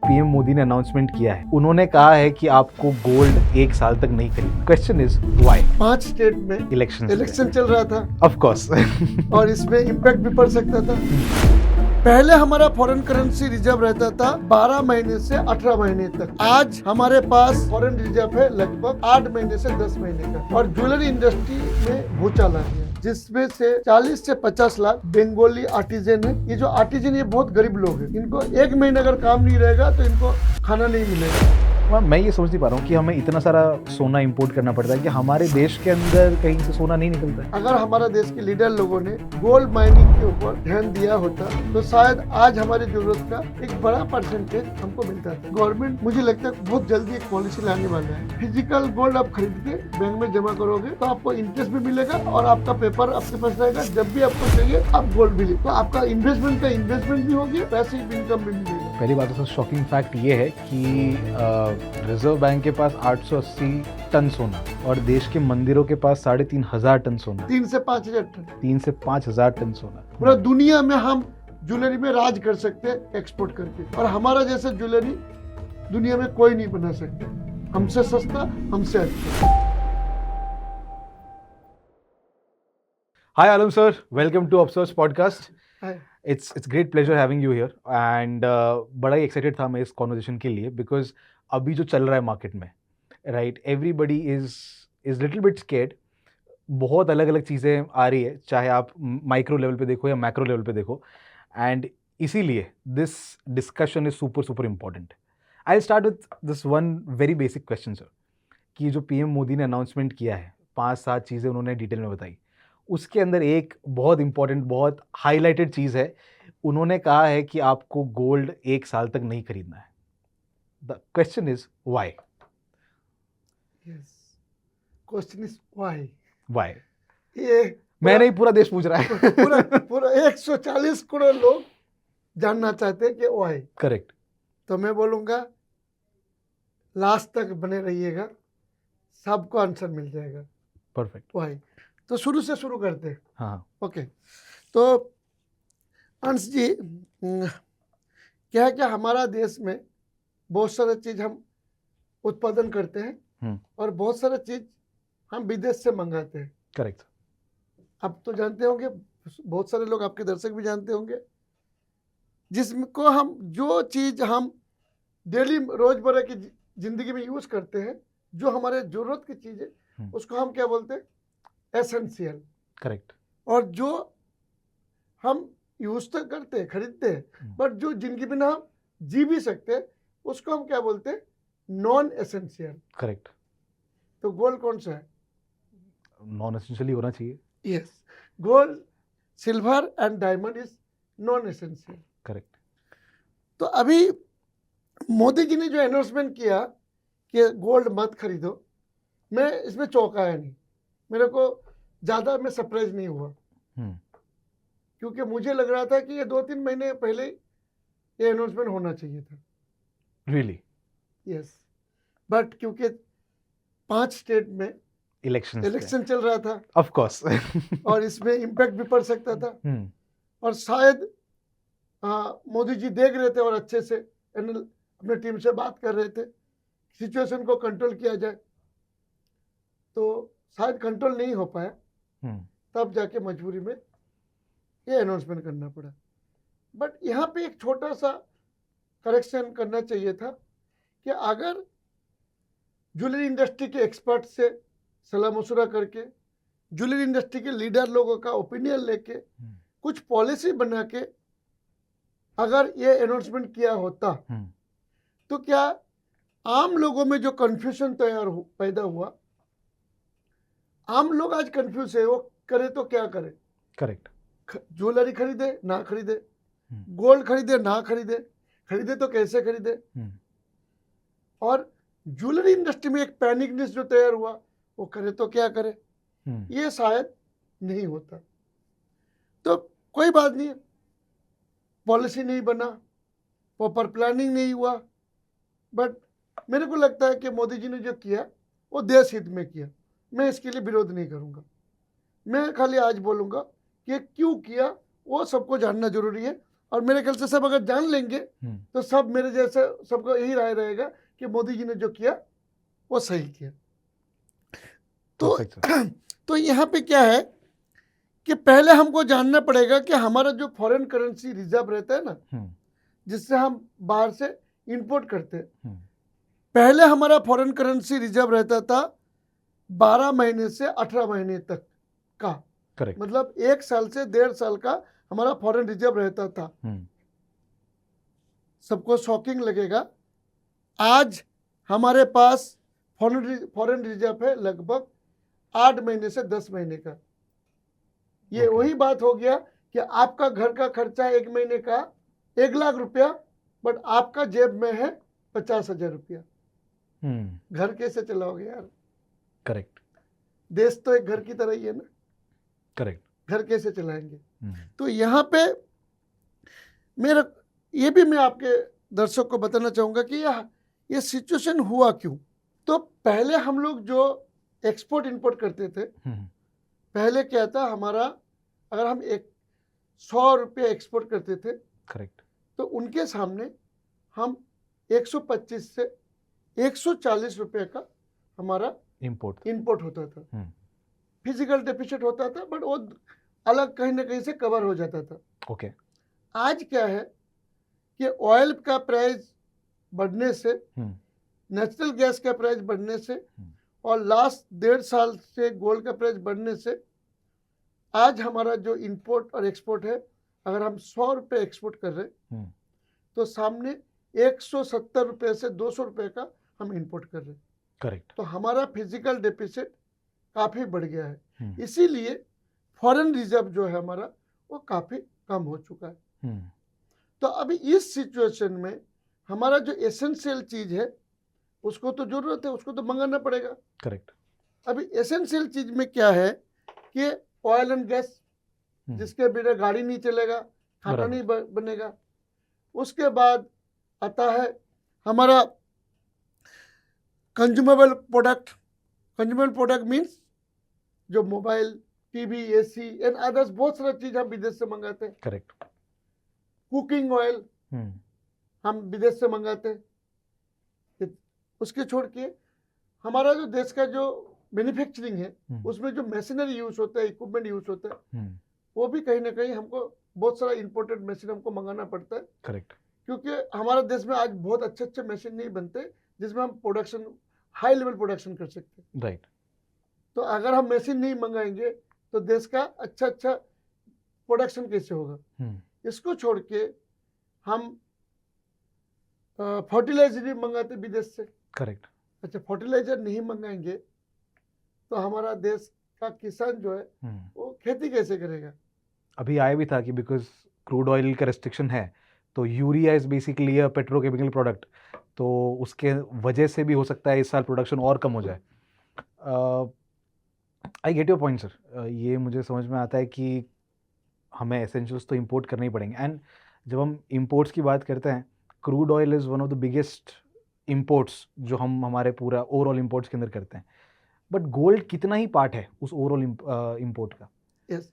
PM Modi ने announcement किया है, उन्होंने कहा है कि आपको गोल्ड 1 साल तक नहीं खरीदना। Question is why? 5 स्टेट में इलेक्शन चल रहा था ऑफ कोर्स और इसमें इम्पैक्ट भी पड़ सकता था। पहले हमारा फॉरेन करेंसी रिजर्व रहता था 12 महीने से 18 महीने तक। आज हमारे पास फॉरेन रिजर्व है लगभग 8 महीने से 10 महीने का। और ज्वेलरी इंडस्ट्री में भूचाल आ गया, जिसमें से 40 से 50 लाख बंगाली आर्टिजन है। ये जो आर्टिजन ये बहुत गरीब लोग हैं, इनको 1 महीने अगर काम नहीं रहेगा तो इनको खाना नहीं मिलेगा। मैं ये समझ नहीं पा रहा हूँ कि हमें इतना सारा सोना इंपोर्ट करना पड़ता है कि हमारे देश के अंदर कहीं से सोना नहीं निकलता है। अगर हमारा देश के लीडर लोगों ने गोल्ड माइनिंग के ऊपर ध्यान दिया होता तो शायद आज हमारी जरूरत का एक बड़ा परसेंटेज हमको मिलता था। गवर्नमेंट मुझे लगता है बहुत जल्दी एक पॉलिसी लाने वाला है। फिजिकल गोल्ड आप खरीद के बैंक में जमा करोगे तो आपको इंटरेस्ट भी मिलेगा और आपका पेपर आपके पास रहेगा। जब भी आपको चाहिए आप गोल्ड भी ले, तो आपका इन्वेस्टमेंट का इन्वेस्टमेंट भी हो गया, पैसिव इनकम भी मिलेगा। पहली बात तो शॉकिंग फैक्ट ये है कि रिजर्व बैंक के पास 880 टन सोना और देश के मंदिरों के पास 3,500 टन सोना। 3 से 5,000 टन। 3 से 5,000 टन सोना। पूरा दुनिया में हम ज्वेलरी में राज कर सकते हैं एक्सपोर्ट करके, और हमारा जैसा ज्वेलरी दुनिया में कोई नहीं बना सकता। हमसे सस्ता, हमसे अच्छा। Hi Alam sir, welcome to Upsearch podcast. Hi. It's great pleasure having you here and बड़ा ही एक्साइटेड था मैं इस कॉन्वर्जेशन के लिए, बिकॉज अभी जो चल रहा है मार्केट में, right, everybody is little bit scared. बहुत अलग अलग चीज़ें आ रही है, चाहे आप माइक्रो लेवल पे देखो या मैक्रो लेवल पे देखो, एंड इसीलिए this discussion is super super important. I start with this one very basic question sir, कि जो पीएम मोदी ने अनाउंसमेंट किया है, 5-7 चीज़ें उन्होंने डिटेल में बताई, उसके अंदर एक बहुत इंपॉर्टेंट, बहुत हाईलाइटेड चीज़ है। उन्होंने कहा है कि आपको गोल्ड 1 साल तक नहीं खरीदना है। The question is why? Yes, question is why. Why? ये मैं नहीं, पूरा देश पूछ रहा है। पूरा 140 करोड़ लोग जानना चाहते हैं कि व्हाई। करेक्ट। तो मैं बोलूंगा लास्ट तक बने रहिएगा, सबको आंसर मिल जाएगा। परफेक्ट। व्हाई? तो शुरू से शुरू करते हैं। हाँ। ओके, तो अंश जी, क्या है कि हमारा देश में बहुत सारा चीज़ हम उत्पादन करते हैं और बहुत सारा चीज़ हम विदेश से मंगाते हैं। करेक्ट। आप तो जानते होंगे, बहुत सारे लोग आपके दर्शक भी जानते होंगे, जिसको हम जो चीज़ हम डेली रोजमर्रा की जिंदगी में यूज़ करते हैं, जो हमारे ज़रूरत की चीज़ है, उसको हम क्या बोलते हैं? एसेंशियल। करेक्ट। और जो हम यूज तो करते हैं, खरीदते हैं, बट जो जिनके बिना हम जी भी सकते हैं, उसको हम क्या बोलते हैं? Non essential. करेक्ट। तो गोल्ड कौन सा है? नॉन एसेंशियल होना चाहिए। Yes, gold, silver and diamond is non essential. Correct. तो अभी मोदी जी ने जो अनाउंसमेंट किया कि गोल्ड मत खरीदो, मैं इसमें चौंकाया नहीं। मेरे को ज़्यादा मैं सरप्राइज नहीं हुआ, क्योंकि मुझे लग रहा था कि ये 2-3 महीने पहले ये अनाउंसमेंट होना चाहिए था। रियली? यस, बट क्योंकि 5 स्टेट में इलेक्शन चल रहा था, ऑफ कोर्स और इसमें इम्पैक्ट भी पड़ सकता था, और शायद मोदी जी देख रहे थे और अच्छे से अपने टीम से बात कर रहे थे, सिचुएशन को कंट्रोल किया जाए, तो शायद कंट्रोल नहीं हो पाया। तब जाके मजबूरी में ये अनाउंसमेंट करना पड़ा। बट यहाँ पे एक छोटा सा करेक्शन करना चाहिए था कि अगर ज्वेलरी इंडस्ट्री के एक्सपर्ट से सलाह मशुरा करके, ज्वेलरी इंडस्ट्री के लीडर लोगों का ओपिनियन लेके कुछ पॉलिसी बना के अगर ये अनाउंसमेंट किया होता, तो क्या आम लोगों में जो कंफ्यूजन पैदा हुआ, आम लोग आज कंफ्यूज है, वो करे तो क्या करे? करेक्ट। ज्वेलरी खरीदे ना खरीदे, गोल्ड खरीदे ना खरीदे, खरीदे तो कैसे खरीदे? और ज्वेलरी इंडस्ट्री में एक पैनिकनेस जो तैयार हुआ, वो करे तो क्या करे? ये शायद नहीं होता। तो कोई बात नहीं, पॉलिसी नहीं बना, प्रॉपर प्लानिंग नहीं हुआ, बट मेरे को लगता है कि मोदी जी ने जो किया वो देश हित में किया। मैं इसके लिए विरोध नहीं करूंगा। मैं खाली आज बोलूंगा कि क्यों किया वो सबको जानना जरूरी है, और मेरे ख्याल से सब अगर जान लेंगे तो सब मेरे जैसे सबको यही राय रहेगा कि मोदी जी ने जो किया वो सही किया। तो तो यहाँ पे क्या है कि पहले हमको जानना पड़ेगा कि हमारा जो फॉरेन करेंसी रिजर्व रहता है ना, जिससे हम बाहर से इंपोर्ट करते हैं, पहले हमारा फॉरेन करेंसी रिजर्व रहता था 12 महीने से 18 महीने तक का। करेक्ट। मतलब 1 साल से 1.5 साल का हमारा फॉरेन रिजर्व रहता था। सबको शॉकिंग लगेगा, आज हमारे पास फॉरेन रिजर्व है लगभग 8 महीने से 10 महीने का। ये वही बात हो गया कि आपका घर का खर्चा 1 महीने का 1 लाख रुपया, बट आपका जेब में है 50,000 रुपया। घर कैसे चलाओगे यार? करेक्ट। देश तो एक घर की तरह ही है ना। करेक्ट। घर कैसे चलाएंगे? तो यहाँ पे मेरा ये भी मैं आपके दर्शक को बताना चाहूंगा कि ये सिचुएशन हुआ क्यों। तो पहले हम लोग जो एक्सपोर्ट इंपोर्ट करते थे, पहले क्या था, हमारा अगर हम 100 रुपये एक्सपोर्ट करते थे, करेक्ट, तो उनके सामने हम 125 से 140 रुपये का हमारा इंपोर्ट होता था। फिजिकल डेफिसिट होता था, बट वो अलग कहीं ना कहीं से कवर हो जाता था। ओके। आज क्या है कि ऑयल का प्राइस बढ़ने से, नेचुरल गैस का प्राइस बढ़ने से, और लास्ट 1.5 साल से गोल्ड का प्राइस बढ़ने से, आज हमारा जो इंपोर्ट और एक्सपोर्ट है, अगर हम 100 रुपये एक्सपोर्ट कर रहे हैं तो सामने 170 रुपये से 200 रुपये का हम इंपोर्ट कर रहे हैं। करेक्ट। तो हमारा फिजिकल डेफिसिट काफ़ी बढ़ गया है। इसीलिए फॉरेन रिजर्व जो है हमारा वो काफ़ी कम हो चुका है। तो अभी इस सिचुएशन में हमारा जो एसेंशियल चीज़ है उसको तो जरूरत है, उसको तो मंगाना पड़ेगा। करेक्ट। अभी एसेंशियल चीज में क्या है कि ऑयल एंड गैस, जिसके बिना गाड़ी नहीं चलेगा, खाना नहीं बनेगा। उसके बाद आता है हमारा consumable product. Consumable product means जो mobile, TV, AC and others, बहुत सारा चीज हम विदेश से मंगाते हैं। करेक्ट। कुकिंग ऑयल हम विदेश से मंगाते हैं। उसके छोड़ के हमारा जो देश का जो मैन्युफैक्चरिंग है, उसमें जो मशीनरी यूज होता है, इक्विपमेंट यूज होता है, वो भी कहीं ना कहीं हमको बहुत सारा इंपोर्टेड मशीन हमको मंगाना पड़ता है। करेक्ट। क्योंकि हमारे देश में आज बहुत अच्छे अच्छे मशीन नहीं बनते जिसमें हम प्रोडक्शन, हाई लेवल प्रोडक्शन कर सकते हैं। राइट। तो अगर हम मशीन नहीं मंगाएंगे तो देश का अच्छा प्रोडक्शन कैसे होगा? इसको छोड़ के हम फर्टिलाइजर भी मंगाते विदेश से। करेक्ट। अच्छा, फर्टिलाइजर नहीं मंगाएंगे तो हमारा देश का किसान जो है वो खेती कैसे करेगा? अभी आया भी था कि बिकॉज क्रूड ऑयल का रेस्ट्रिक्शन है, तो urea is basically a petrochemical product, तो उसके वजह से भी हो सकता है इस साल प्रोडक्शन और कम हो जाए। I get your point sir. ये मुझे समझ में आता है कि हमें एसेंशियल्स तो इंपोर्ट करने ही पड़ेंगे। एंड जब हम इंपोर्ट्स की बात करते हैं, crude oil is one of the biggest imports जो हम हमारे पूरा ओवरऑल इंपोर्ट्स के अंदर करते हैं। बट गोल्ड कितना ही पार्ट है उस ओवरऑल इंपोर्ट का? यस,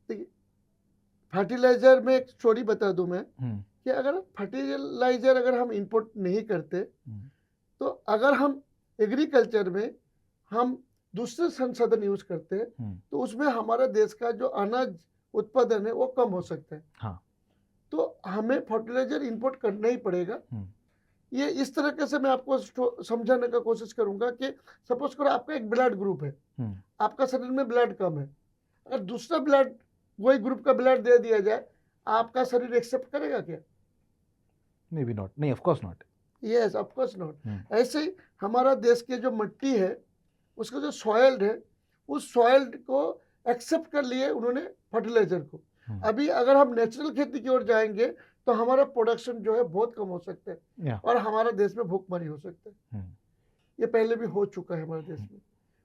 देखिए फर्टिलाइजर में एक स्टोरी बता दूं मैं कि अगर फर्टिलाइजर अगर हम इंपोर्ट नहीं करते तो अगर हम एग्रीकल्चर में हम दूसरे संसाधन यूज करते हैं तो उसमें हमारा देश का जो अनाज उत्पादन है वो कम हो सकता है। हाँ। तो हमें फर्टिलाइजर इंपोर्ट करना ही पड़ेगा। ये इस तरीके से मैं आपको समझाने का कोशिश करूंगा कि सपोज करो आपका एक ब्लड ग्रुप है, आपका शरीर में ब्लड कम है, अगर दूसरा ब्लड वही ग्रुप का ब्लड दे दिया जाए, आपका शरीर एक्सेप्ट करेगा क्या? May be not. नहीं, of course not. Yes, of course not. ऐसे ही हमारा देश के जो मिट्टी है, उसका जो सॉइल्ड है, उस सॉइल्ड को एक्सेप्ट कर लिए उन्होंने फर्टिलाइजर को। अभी अगर हम नेचुरल खेती की ओर जाएंगे तो हमारा प्रोडक्शन जो है बहुत कम हो सकता है और हमारा देश में भूखमरी हो सकता है। ये पहले भी हो चुका है हमारे देश में,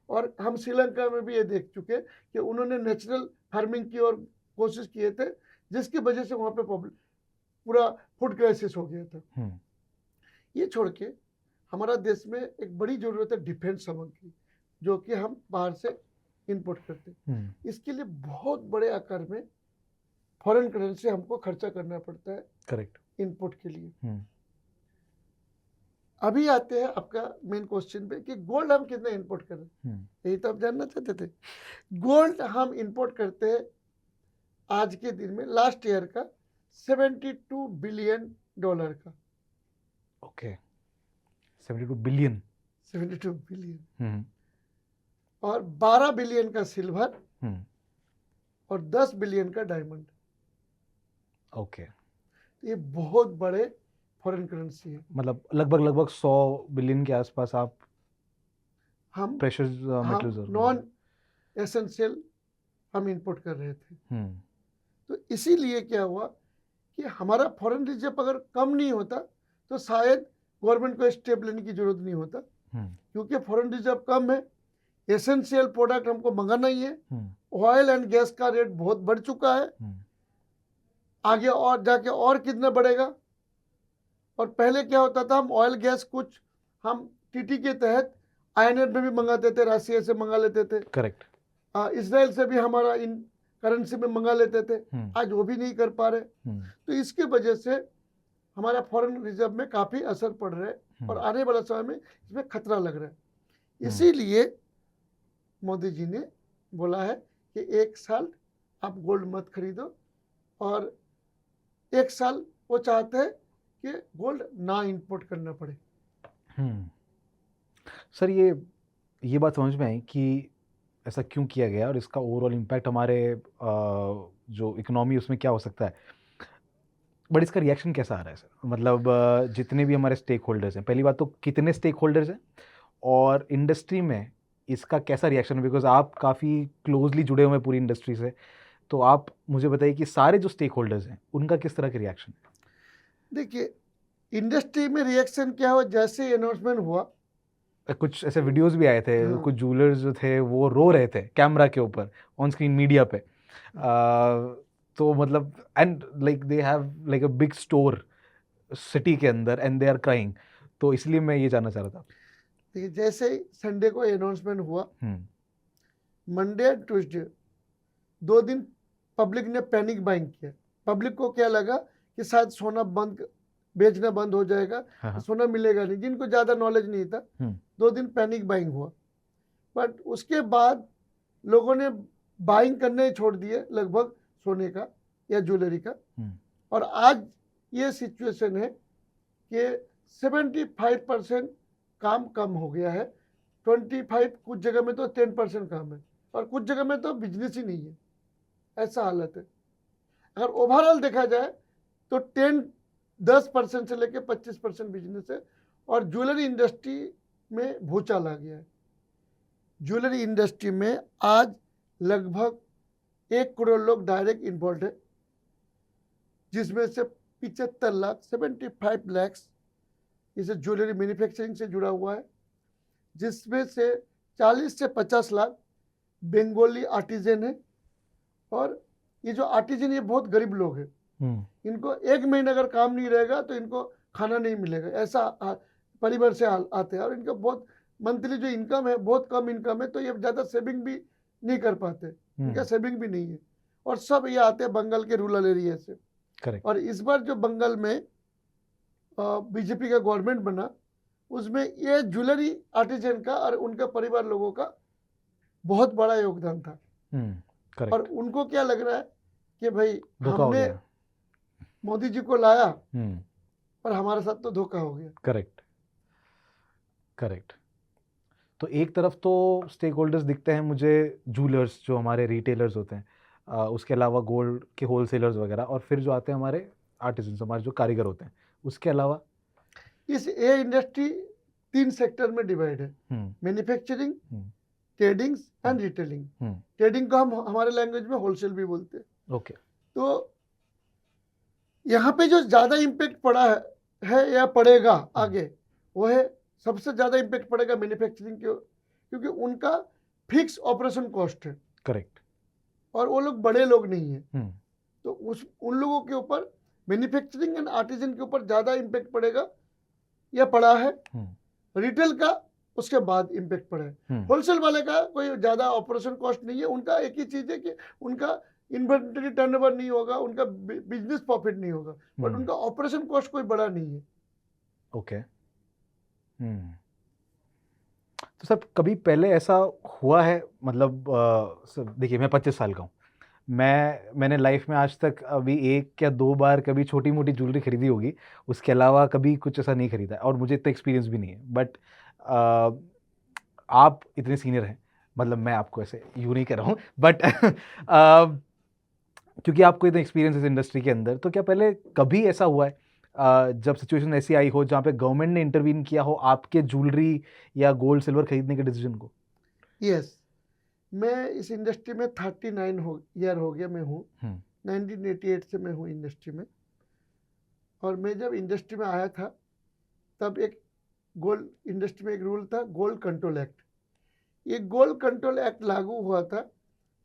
और हम श्रीलंका में भी ये देख चुके कि उन्होंने नेचुरल फार्मिंग की ओर कोशिश किए थे, जिसकी वजह से वहाँ पे पूरा फूड क्राइसिस हो गया था। ये छोड़ के हमारा देश में एक बड़ी जरूरत है डिफेंस सामग्री, जो कि हम बाहर से इंपोर्ट करते हैं। इसके लिए बहुत बड़े आकार में फॉरेन करेंसी हमको खर्चा करना पड़ता है करेक्ट। इनपुट के लिए। अभी आते हैं आपका मेन क्वेश्चन पे कि गोल्ड हम कितना इंपोर्ट कर रहे हैं, यही तो आप जानना चाहते थे। गोल्ड हम इंपोर्ट करते हैं आज के दिन में लास्ट ईयर का $72 बिलियन का। Okay, 72 billion. 72 बिलियन और 12 बिलियन का सिल्वर और 10 बिलियन का डायमंड। ओके, ये बहुत बड़े फॉरेन करेंसी है। मतलब लगभग 100 बिलियन के आसपास आप हम प्रेशियस मेटल्स और नॉन एसेंशियल हम इंपोर्ट कर रहे थे। तो इसीलिए क्या हुआ कि हमारा फॉरेन रिजर्व अगर कम नहीं होता तो शायद गवर्नमेंट को स्टेप लेने की जरूरत नहीं होता, क्योंकि फॉरेन रिजर्व कम है, एसेंशियल प्रोडक्ट हमको मंगाना ही है, ऑयल एंड गैस का रेट बहुत बढ़ चुका है, आगे और जाके और कितना बढ़ेगा। और पहले क्या होता था, हम ऑयल गैस कुछ हम टीटी के तहत आईएनएफ में भी मंगाते थे, रशिया से मंगा लेते थे, करेक्ट, इसराइल से भी हमारा इन करेंसी में मंगा लेते थे, आज वो भी नहीं कर पा रहे। तो इसके वजह से हमारा फॉरेन रिजर्व में काफ़ी असर पड़ रहा है और आने वाला समय में इसमें खतरा लग रहा है। इसीलिए मोदी जी ने बोला है कि 1 साल आप गोल्ड मत खरीदो, और 1 साल वो चाहते हैं कि गोल्ड ना इंपोर्ट करना पड़े। सर ये बात समझ में आई कि ऐसा क्यों किया गया और इसका ओवरऑल इम्पैक्ट हमारे जो इकोनॉमी उसमें क्या हो सकता है, बट इसका रिएक्शन कैसा आ रहा है सर? मतलब जितने भी हमारे स्टेक होल्डर्स हैं, पहली बात तो कितने स्टेक होल्डर्स हैं और इंडस्ट्री में इसका कैसा रिएक्शन है, बिकॉज आप काफ़ी क्लोजली जुड़े हुए हैं पूरी इंडस्ट्री से, तो आप मुझे बताइए कि सारे जो स्टेक होल्डर्स हैं उनका किस तरह के रिएक्शन है? देखिए, इंडस्ट्री में रिएक्शन क्या हुआ, जैसे अनाउंसमेंट हुआ कुछ ऐसे वीडियोस भी आए थे, कुछ जूलर्स जो थे वो रो रहे थे कैमरा के ऊपर ऑन स्क्रीन मीडिया पे, तो मतलब and like they have like a big store city के अंदर एंड दे आर क्राइंग, तो इसलिए मैं ये जानना चाह रहा था। देखिए, जैसे ही संडे को अनाउंसमेंट हुआ, मंडे ट्यूसडे 2 दिन पब्लिक ने पैनिक बाइंग किया। पब्लिक को क्या लगा कि शायद सोना बेचना बंद हो जाएगा, सोना मिलेगा नहीं, जिनको ज़्यादा नॉलेज नहीं था। 2 दिन पैनिक बाइंग हुआ, बट उसके बाद लोगों ने बाइंग करने ही छोड़ दिए लगभग सोने का या ज्वेलरी का। और आज ये सिचुएशन है कि 75% काम कम हो गया है, 25 कुछ जगह में तो 10% काम है, और कुछ जगह में तो बिजनेस ही नहीं है, ऐसा हालत है। अगर ओवरऑल देखा जाए तो 10% से लेकर 25% बिजनेस है, और ज्वेलरी इंडस्ट्री में भूचाल आ गया है। ज्वेलरी इंडस्ट्री में आज लगभग 1 करोड़ लोग डायरेक्ट इन्वॉल्व है, जिसमें से 75 लाख 75 लाख इसे ज्वेलरी मैन्युफैक्चरिंग से जुड़ा हुआ है, जिसमें से 40 से 50 लाख बंगाली आर्टिजन है। और ये जो आर्टिजन, ये बहुत गरीब लोग हैं, इनको 1 महीना अगर काम नहीं रहेगा तो इनको खाना नहीं मिलेगा, ऐसा परिवार से आते हैं, और इनका बहुत मंथली जो इनकम है बहुत कम इनकम है, तो ये ज़्यादा सेविंग भी नहीं कर पाते, इनका सेविंग भी नहीं है, और सब ये आते हैं बंगाल के रूरल एरिया से। करेक्ट। और इस बार जो बंगाल में बीजेपी का गवर्नमेंट बना, उसमें ये ज्वेलरी आर्टिजन का और उनका परिवार लोगों का बहुत बड़ा योगदान था। करेक्ट। और उनको क्या लग रहा है कि भाई हमने मोदी जी को लाया और हमारे साथ तो धोखा हो गया। Correct, correct. तो एक तरफ तो स्टेक होल्डर्स दिखते हैं मुझे, जूलर्स जो हमारे रिटेलर्स होते हैं, उसके अलावा गोल्ड के होलसेलर्स वगैरह, और फिर जो आते हैं हमारे आर्टिजन्स, हमारे जो कारीगर होते हैं, उसके अलावा इस ये इंडस्ट्री 3 सेक्टर में डिवाइड है, manufacturing, trading and retailing. Trading को हम हमारे लैंग्वेज में होलसेल भी बोलते हैं। ओके। तो यहाँ पे जो ज़्यादा इम्पेक्ट पड़ा है या पड़ेगा आगे, वो है सबसे ज़्यादा इम्पेक्ट पड़ेगा मैन्युफैक्चरिंग के, क्योंकि उनका फिक्स ऑपरेशन कॉस्ट है। करेक्ट। और वो लोग बड़े लोग नहीं हैं, तो उन लोगों के ऊपर मैन्युफैक्चरिंग एंड आर्टिजन के ऊपर ज़्यादा इम्पेक्ट पड़ेगा या पड़ा है। रिटेल का उसके बाद इम्पेक्ट पड़ा है। होलसेल वाले का कोई ज़्यादा ऑपरेशन कॉस्ट नहीं है, उनका एक ही चीज़ है कि उनका इन्वेंटरी टर्नओवर नहीं होगा, उनका बिजनेस प्रॉफिट नहीं होगा, बट हम्म, उनका ऑपरेशन कॉस्ट कोई बड़ा नहीं है। ओके। तो सर कभी पहले ऐसा हुआ है, मतलब सर देखिए मैं 25 साल का हूँ। मैंने लाइफ में आज तक अभी 1 या 2 बार कभी छोटी मोटी ज्वेलरी खरीदी होगी, उसके अलावा कभी कुछ ऐसा नहीं खरीदा और मुझे इतना एक्सपीरियंस भी नहीं है। बट आप इतने सीनियर हैं, मतलब मैं आपको ऐसे यूँ नहीं कह रहा हूँ, बट क्योंकि आपको इतना एक्सपीरियंस है इस इंडस्ट्री के अंदर, तो क्या पहले कभी ऐसा हुआ है जब सिचुएशन ऐसी आई हो जहाँ पे गवर्नमेंट ने इंटरवीन किया हो आपके ज्वेलरी या गोल्ड सिल्वर खरीदने के डिसीजन को? यस, मैं इस इंडस्ट्री में 39 ईयर हो गया मैं हूँ। हम्म 1988 से मैं हूँ इंडस्ट्री में। और मैं जब इंडस्ट्री में आया था तब एक गोल्ड इंडस्ट्री में एक रूल था, गोल्ड कंट्रोल एक्ट। ये गोल्ड कंट्रोल एक्ट लागू हुआ था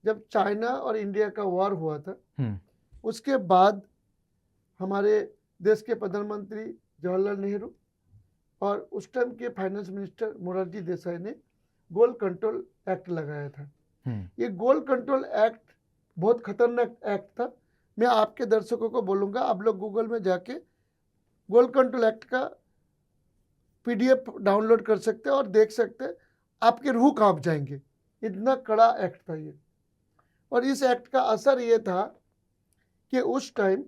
जब चाइना और इंडिया का वॉर हुआ था। हम्म उसके बाद हमारे देश के प्रधानमंत्री जवाहरलाल नेहरू और उस टाइम के फाइनेंस मिनिस्टर मोरारजी देसाई ने गोल्ड कंट्रोल एक्ट लगाया था। हम्म ये गोल्ड कंट्रोल एक्ट बहुत खतरनाक एक्ट था। मैं आपके दर्शकों को बोलूँगा, आप लोग गूगल में जाके गोल्ड कंट्रोल एक्ट का PDF डाउनलोड कर सकते हैं और देख सकते हैं, आपके रूह कांप जाएंगे, इतना कड़ा एक्ट था ये। और इस एक्ट का असर ये था कि उस टाइम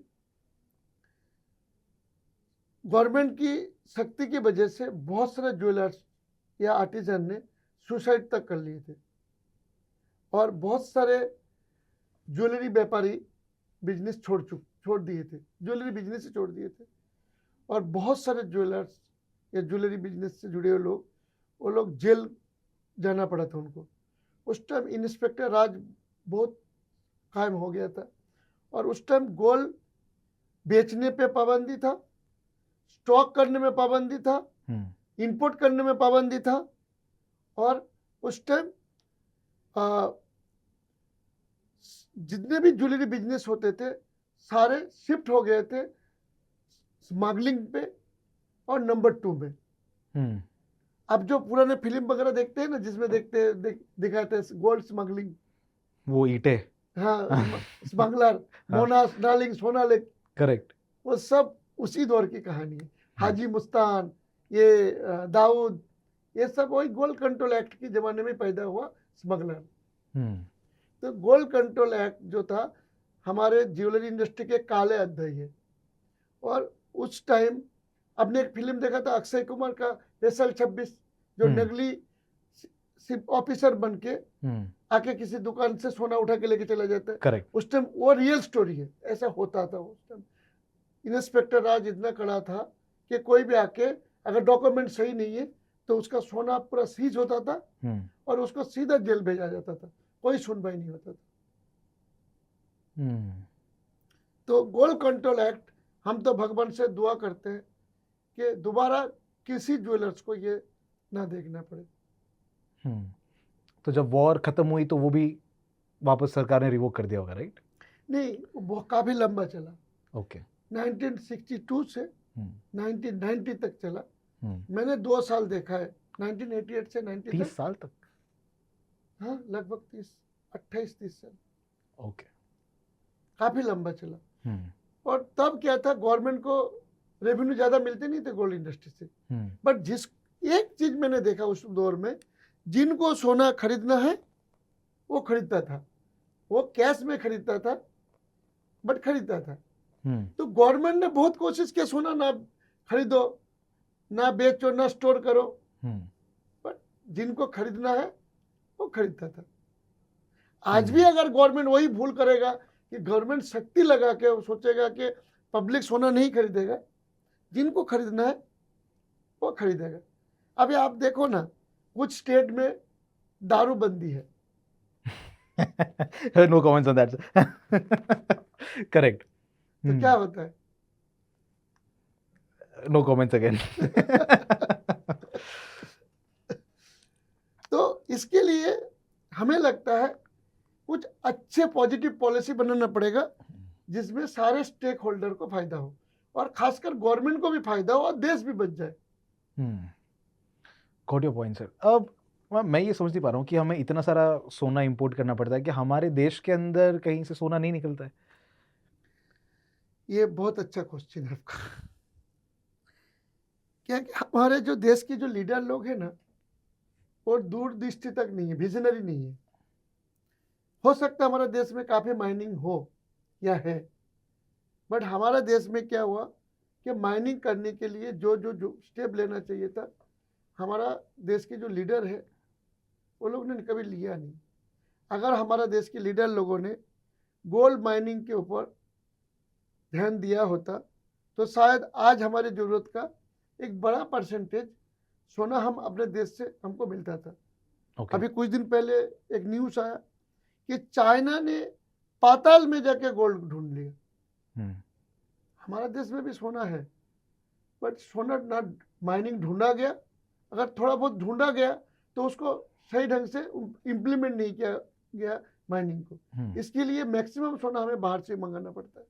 गवर्नमेंट की शक्ति की वजह से बहुत सारे ज्वेलर्स या आर्टिजन ने सुसाइड तक कर लिए थे और बहुत सारे ज्वेलरी व्यापारी बिजनेस छोड़ दिए थे, ज्वेलरी बिजनेस से छोड़ दिए थे। और बहुत सारे ज्वेलर्स या ज्वेलरी बिजनेस से जुड़े हुए लोग, वो लोग जेल जाना पड़ा था उनको। उस टाइम इंस्पेक्टर राज बहुत कायम हो गया था और उस टाइम गोल्ड बेचने पे पाबंदी था, स्टॉक करने में पाबंदी था, इंपोर्ट करने में पाबंदी था। और उस टाइम जितने भी ज्वेलरी बिजनेस होते थे सारे शिफ्ट हो गए थे स्मगलिंग पे और नंबर 2 में। अब जो पुराने फिल्म वगैरह देखते हैं ना, जिसमें दिखाते हैं गोल्ड स्मगलिंग, वो ईटे, हाँ, स्मगलर, मोनास, डार्लिंग, सोनालिक, करेक्ट। वो सब उसी दौर की कहानी है। हाजी मुस्तान, ये दाऊद, ये सब वही गोल्ड कंट्रोल एक्ट के जमाने में पैदा हुआ स्मगलर। तो गोल्ड कंट्रोल एक्ट जो था हमारे ज्वेलरी इंडस्ट्री के काले अध्याय है। और उस टाइम आपने एक फिल्म देखा था अक्षय कुमार का स्पेशल 26, जो नकली ऑफिसर बन के आके किसी दुकान से सोना उठा के लेके चला जाता है। करेक्ट। उस टाइम वो रियल स्टोरी है, ऐसा होता था उस टाइम। इंस्पेक्टर राज इतना कड़ा था कि कोई भी आके अगर डॉक्यूमेंट सही नहीं है तो उसका सोना पूरा सीज होता था और उसको सीधा जेल भेजा जाता था, कोई सुनवाई नहीं होता था। तो गोल्ड कंट्रोल एक्ट, हम तो भगवान से दुआ करते हैं कि दोबारा किसी ज्वेलर्स को ये ना देखना पड़े। तो जब वॉर खत्म हुई तो वो भी वापस सरकार ने रिवोक कर दिया होगा, राइट? नहीं, वो काफी लंबा चला। ओके। 1962 से 1990 तक चला। मैंने 2 साल देखा है, 1988 से 90 30 तक। साल तक? हाँ, लगभग 28-30 साल। ओके। काफी लंबा चला। और तब क्या था, गवर्नमेंट को रेवेन्यू ज्यादा मिलते नहीं थे गोल्ड इंडस्ट्री से। बट जिस एक चीज मैंने देखा उस दौर में, जिनको सोना खरीदना है वो खरीदता था, वो कैश में खरीदता था, बट खरीदता था। तो गवर्नमेंट ने बहुत कोशिश किया सोना ना खरीदो, ना बेचो, ना स्टोर करो, बट जिनको खरीदना है वो खरीदता था। आज भी अगर गवर्नमेंट वही भूल करेगा कि गवर्नमेंट शक्ति लगा के सोचेगा कि पब्लिक सोना नहीं खरीदेगा, जिनको खरीदना है वो खरीदेगा। अभी आप देखो ना, कुछ स्टेट में दारू बंदी है। No comments on that. Correct. तो क्या होता है? No comments again. तो इसके लिए हमें लगता है कुछ अच्छे पॉजिटिव पॉलिसी बनाना पड़ेगा जिसमें सारे स्टेक होल्डर को फायदा हो और खासकर गवर्नमेंट को भी फायदा हो और देश भी बच जाए। Got your point sir. अब मैं ये समझ नहीं पा रहा हूँ कि हमें इतना सारा सोना इंपोर्ट करना पड़ता है कि हमारे देश के अंदर कहीं से सोना नहीं निकलता है। ये बहुत अच्छा क्वेश्चन है आपका। क्या कि हमारे जो देश के जो लीडर लोग हैं ना, वो दूरदृष्टि तक नहीं है, विजनरी नहीं है। हो सकता है हमारे देश में काफ़ी माइनिंग हो या है, बट हमारे देश में क्या हुआ कि माइनिंग करने के लिए जो स्टेप लेना चाहिए था, हमारा देश के जो लीडर है वो लोग ने कभी लिया नहीं। अगर हमारा देश के लीडर लोगों ने गोल्ड माइनिंग के ऊपर ध्यान दिया होता तो शायद आज हमारी ज़रूरत का एक बड़ा परसेंटेज सोना हम अपने देश से हमको मिलता था। ओके। अभी कुछ दिन पहले एक न्यूज़ आया कि चाइना ने पाताल में जाके गोल्ड ढूंढ लिया। हम्म। हमारा देश में भी सोना है, बट सोना ना माइनिंग ढूंढा गया। अगर थोड़ा बहुत ढूंढा गया तो उसको सही ढंग से इम्प्लीमेंट नहीं किया गया माइनिंग को। इसके लिए मैक्सिमम सोना हमें बाहर से मंगाना पड़ता है।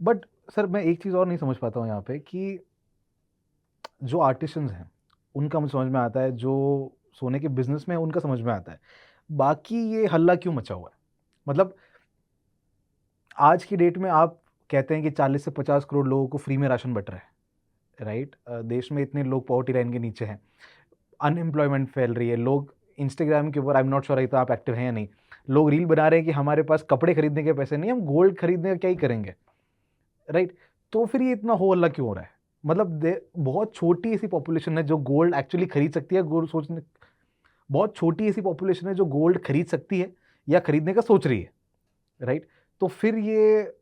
बट सर मैं एक चीज़ और नहीं समझ पाता हूँ यहाँ पे कि जो आर्टिशंस हैं उनका मुझे समझ में आता है, जो सोने के बिजनेस में है, उनका समझ में आता है, बाकी ये हल्ला क्यों मचा हुआ है? मतलब आज की डेट में आप कहते हैं कि 40 से 50 करोड़ लोगों को फ्री में राशन बट रहा है, राइट? देश में इतने लोग पॉवर्टी लाइन के नीचे हैं, अनएम्प्लॉयमेंट फैल रही है, लोग इंस्टाग्राम के ऊपर, आई एम नॉट श्योर इतना आप एक्टिव हैं या नहीं, लोग रील बना रहे हैं कि हमारे पास कपड़े खरीदने के पैसे नहीं, हम गोल्ड खरीदने का क्या ही करेंगे, राइट? तो फिर ये इतना हो हल्ला क्यों हो रहा है? मतलब बहुत छोटी ऐसी पॉपुलेशन है जो गोल्ड एक्चुअली खरीद सकती है, गोल्ड सोचने, बहुत छोटी ऐसी पॉपुलेशन है जो गोल्ड खरीद सकती है या खरीदने का सोच रही है, राइट? तो फिर ये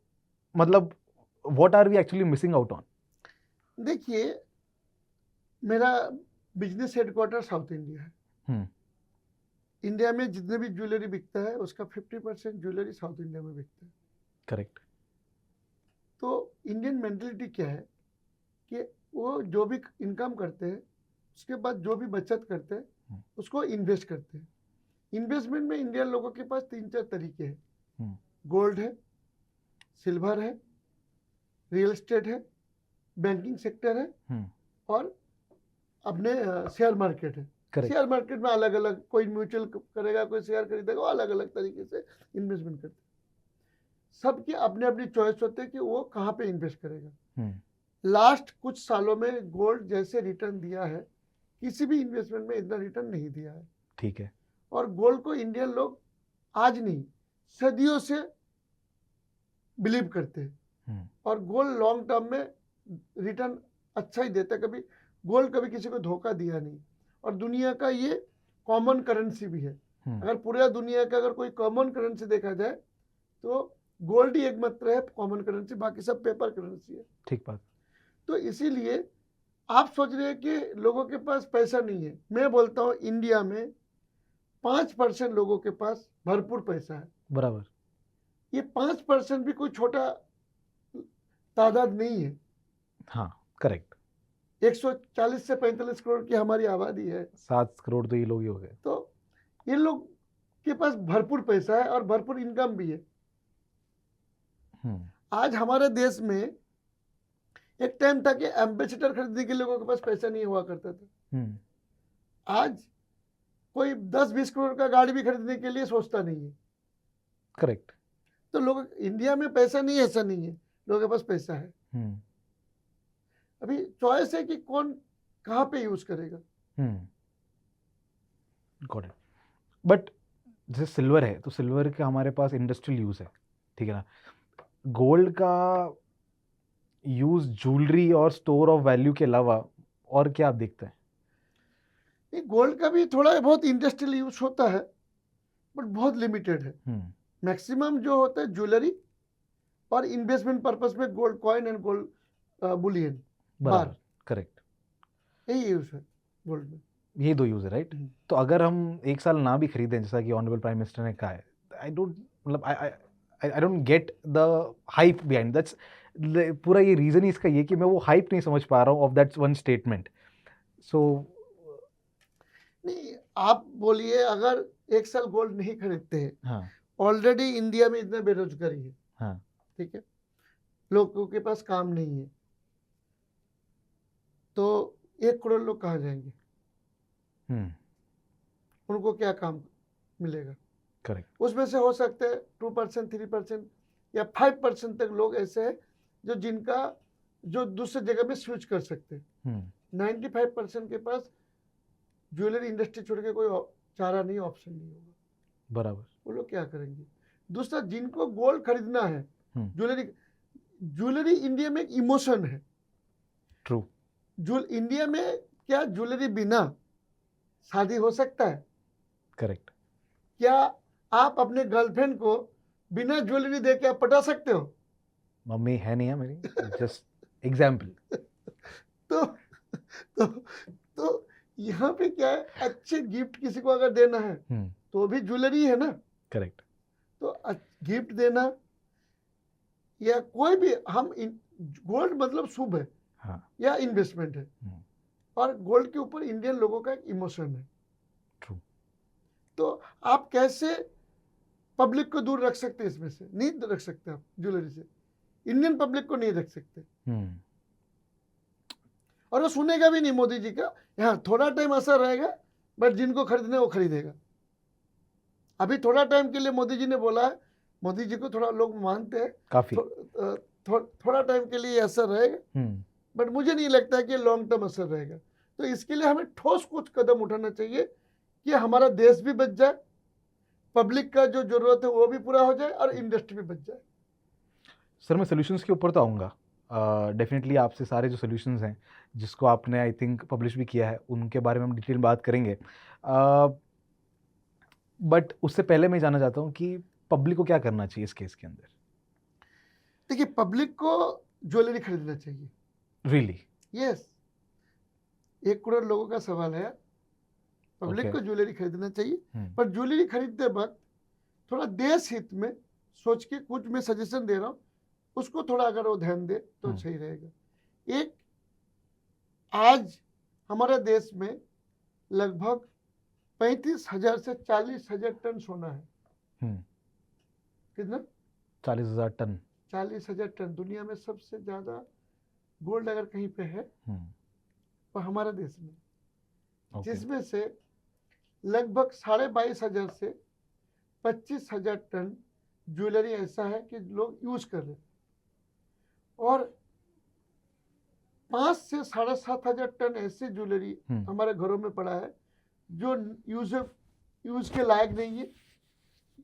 मतलब what are we actually missing out on? देखिए, मेरा बिजनेस हेडक्वार्टर साउथ इंडिया है। इंडिया में जितने भी ज्वेलरी बिकता है उसका 50% ज्वेलरी साउथ इंडिया में बिकता है। करेक्ट। तो इंडियन मेंटलिटी क्या है कि वो जो भी इनकम करते हैं उसके बाद जो भी बचत करते हैं उसको इन्वेस्ट करते हैं। इन्वेस्टमेंट में इंडियन लोगों के पास 3-4 तरीके हैं। गोल्ड है, सिल्वर है, रियल एस्टेट है, बैंकिंग सेक्टर है और अपने शेयर मार्केट है। शेयर मार्केट में अलग अलग, कोई म्यूचुअल करेगा, कोई शेयर खरीदेगा, वो अलग अलग तरीके से इन्वेस्टमेंट करते हैं। सबकी अपने अपनी चॉइस होते हैं कि वो कहाँ पे इन्वेस्ट करेगा। लास्ट कुछ सालों में गोल्ड जैसे रिटर्न दिया है, किसी भी इन्वेस्टमेंट में इतना रिटर्न नहीं दिया है। ठीक है। और गोल्ड को इंडियन लोग आज नहीं, सदियों से बिलीव करते हैं और गोल्ड लॉन्ग टर्म में रिटर्न अच्छा ही देता है। कभी गोल्ड कभी किसी को धोखा दिया नहीं और दुनिया का ये कॉमन करेंसी भी है। अगर पूरे दुनिया का अगर कोई कॉमन करेंसी देखा जाए तो गोल्ड ही एकमात्र है कॉमन करेंसी, बाकी सब पेपर करेंसी है। ठीक बात। तो इसीलिए आप सोच रहे हैं कि लोगों के पास पैसा नहीं है। मैं बोलता हूँ इंडिया में 5% लोगों के पास भरपूर पैसा है। बराबर। ये 5% भी कोई छोटा तादाद नहीं है। हाँ, करेक्ट। 140 से 45 करोड़ की हमारी आबादी है। 7 करोड़ तो ये लोग ही हो गए। तो ये लोग के पास भरपूर पैसा है और भरपूर इनकम भी है। आज हमारे देश में एक टाइम था कि एम्बेसडर खरीदने के लोगों के पास पैसा नहीं हुआ करता था। आज कोई 10-20 करोड़ का गाड़ी भी खरीदने के लिए सोचता नहीं है। करेक्ट। तो लोग, इंडिया में पैसा नहीं है ऐसा नहीं है, लोगों के पास पैसा है। अभी चॉइस है कि कौन कहाँ पे यूज करेगा। Got it. बट जैसे सिल्वर है तो सिल्वर का हमारे पास इंडस्ट्रियल यूज है, ठीक है ना? गोल्ड का यूज ज्वेलरी और स्टोर ऑफ वैल्यू के अलावा और क्या आप देखते हैं? गोल्ड का भी थोड़ा बहुत इंडस्ट्रियल यूज होता है बट बहुत लिमिटेड है। मैक्सिमम जो होता है ज्वेलरी और इन्वेस्टमेंट पर्पस में gold coin and gold Boolean bar. Correct. यही यूज है गोल्ड में। ये दो यूज है, राइट? तो अगर हम एक साल ना भी खरीदें, जैसा कि ऑनरेबल प्राइम मिनिस्टर ने कहा है, I don't get the hype behind that's. पूरा ये रीजन ही इसका ये कि मैं वो हाइप नहीं समझ पा रहा हूँ ऑफ दैट्स वन स्टेटमेंट। सो नहीं, आप बोलिए अगर एक साल गोल्ड नहीं खरीदते हैं, हाँ, ऑलरेडी इंडिया में इतना बेरोजगारी है, हाँ, ठीक है, लोगों के पास काम नहीं है, तो 1 करोड़ लोग कहाँ जाएंगे? उनको क्या काम मिलेगा? करेक्ट। उसमें से हो सकते हैं 2%, 3% या 5% तक लोग ऐसे हैं जो दूसरे जगह में स्विच कर सकते हैं। 95% के पास ज्वेलरी इंडस्ट्री छोड़ के कोई चारा नहीं, ऑप्शन नहीं होगा। बराबर। वो लोग क्या करेंगे? दूसरा, जिनको गोल्ड खरीदना है, ज्वेलरी इंडिया में एक इमोशन है। ट्रू। इंडिया में क्या ज्वेलरी बिना शादी हो सकता है? करेक्ट। क्या आप अपने गर्लफ्रेंड को बिना ज्वेलरी दे के आप पटा सकते हो? मम्मी है नहीं है मेरी, जस्ट एग्जाम्पल। तो तो तो यहाँ पे क्या है, अच्छे गिफ्ट किसी को अगर देना है तो भी ज्वेलरी है ना। करेक्ट। तो गिफ्ट देना या कोई भी, गोल्ड मतलब शुभ है, हाँ। या इन्वेस्टमेंट है, और गोल्ड के ऊपर इंडियन लोगों का एक इमोशन है। ट्रू। तो आप कैसे पब्लिक को दूर रख सकते हैं? इसमें से नहीं रख सकते आप, ज्वेलरी से इंडियन पब्लिक को नहीं रख सकते। और वो सुनेगा भी नहीं मोदी जी का। यहाँ थोड़ा टाइम असर रहेगा, बट जिनको खरीदना है वो खरीदेगा। अभी थोड़ा टाइम के लिए मोदी जी ने बोला है, मोदी जी को थोड़ा लोग मानते हैं काफी। थोड़ा टाइम के लिए असर रहेगा, बट मुझे नहीं लगता है कि लॉन्ग टर्म असर रहेगा। तो इसके लिए हमें ठोस कुछ कदम उठाना चाहिए कि हमारा देश भी बच जाए, पब्लिक का जो जरूरत है वो भी पूरा हो जाए, और इंडस्ट्री भी बच जाए। सर मैं सोल्यूशंस के ऊपर तो आऊँगा, डेफिनेटली आपसे सारे जो सोल्यूशंस हैं जिसको आपने आई थिंक पब्लिश भी किया है उनके बारे में हम डिटेल बात करेंगे। बट उससे पहले मैं जानना चाहता हूँ कि पब्लिक को क्या करना चाहिए इस केस के अंदर? देखिए, पब्लिक को ज्वेलरी खरीदना चाहिए। रियली? यस, 1 करोड़ लोगों का सवाल है। Public Okay. को ज्वेलरी खरीदना चाहिए, पर ज्वेलरी खरीदते वक्त थोड़ा देश हित में सोच के, कुछ मैं सजेशन दे रहा हूँ, उसको थोड़ा अगर वो ध्यान दे तो सही रहेगा। एक, आज हमारे देश में लगभग 35,000 से 40,000 टन सोना है। कितना? 40,000 टन। 40,000 टन। दुनिया में सबसे ज्यादा गोल्ड अगर कहीं पे है तो हमारा देश में, जिसमें से लगभग 22,500 से 25,000 टन ज्वेलरी ऐसा है कि लोग यूज कर रहे हैं, और 5 से 7,500 टन ऐसी ज्वेलरी हमारे घरों में पड़ा है जो यूज के लायक नहीं है,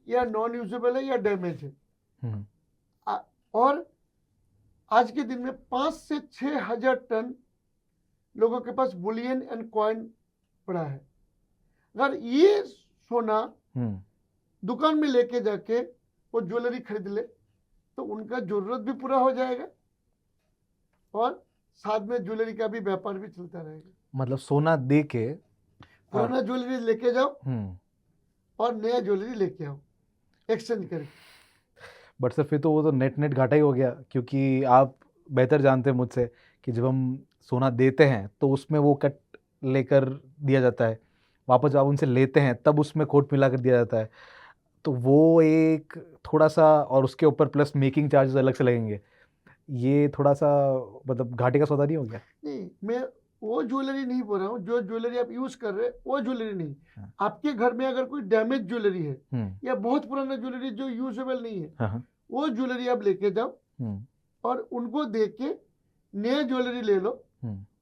या नॉन यूजेबल है, या डैमेज है। और आज के दिन में 5 से 6,000 टन लोगों के पास बुलियन एंड कॉइन पड़ा है। अगर ये सोना दुकान में लेके जाके वो ज्वेलरी खरीद ले तो उनका जरूरत भी पूरा हो जाएगा, और साथ में ज्वेलरी का भी व्यापार भी चलता रहेगा। मतलब सोना दे के पुराना ज्वेलरी लेके जाओ और नया ज्वेलरी लेके आओ, एक्सचेंज करके। बट सर फिर तो वो तो नेट घाटा ही हो गया, क्योंकि आप बेहतर जानते हैं मुझसे कि जब हम सोना देते हैं तो उसमें वो कट लेकर दिया जाता है, वापस जब आप उनसे लेते हैं तब उसमें खोट मिला कर दिया जाता है, तो वो एक थोड़ा सा, और उसके ऊपर प्लस मेकिंग चार्जेस अलग से लगेंगे, ये थोड़ा सा मतलब घाटे का सौदा नहीं हो गया? नहीं, मैं वो ज्वेलरी नहीं बोल रहा हूँ, जो ज्वेलरी आप यूज कर रहे हैं वो ज्वेलरी नहीं। आपके घर में अगर कोई डैमेज ज्वेलरी है या बहुत पुराना ज्वेलरी जो यूजेबल नहीं है, वो ज्वेलरी आप लेके जाओ और उनको दे के नया ज्वेलरी ले लो,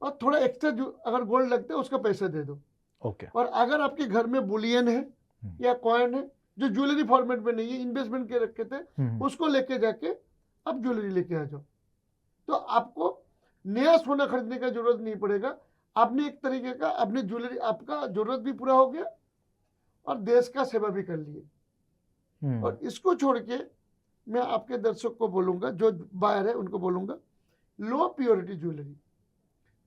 और थोड़ा एक्स्ट्रा अगर गोल्ड लगता है उसका पैसा दे दो। और अगर आपके घर में बुलियन है या कॉइन है जो ज्वेलरी फॉर्मेट में नहीं है, इन्वेस्टमेंट के रखे थे, उसको लेके जाके अब ज्वेलरी लेके आ जाओ, तो आपको नया सोना खरीदने का जरूरत नहीं पड़ेगा। आपने एक तरीके का अपने ज्वेलरी, आपका जरूरत भी पूरा हो गया और देश का सेवा भी कर लिए। और इसको छोड़ के मैं आपके दर्शक को बोलूंगा, जो बायर है उनको बोलूंगा, लो प्योरिटी ज्वेलरी।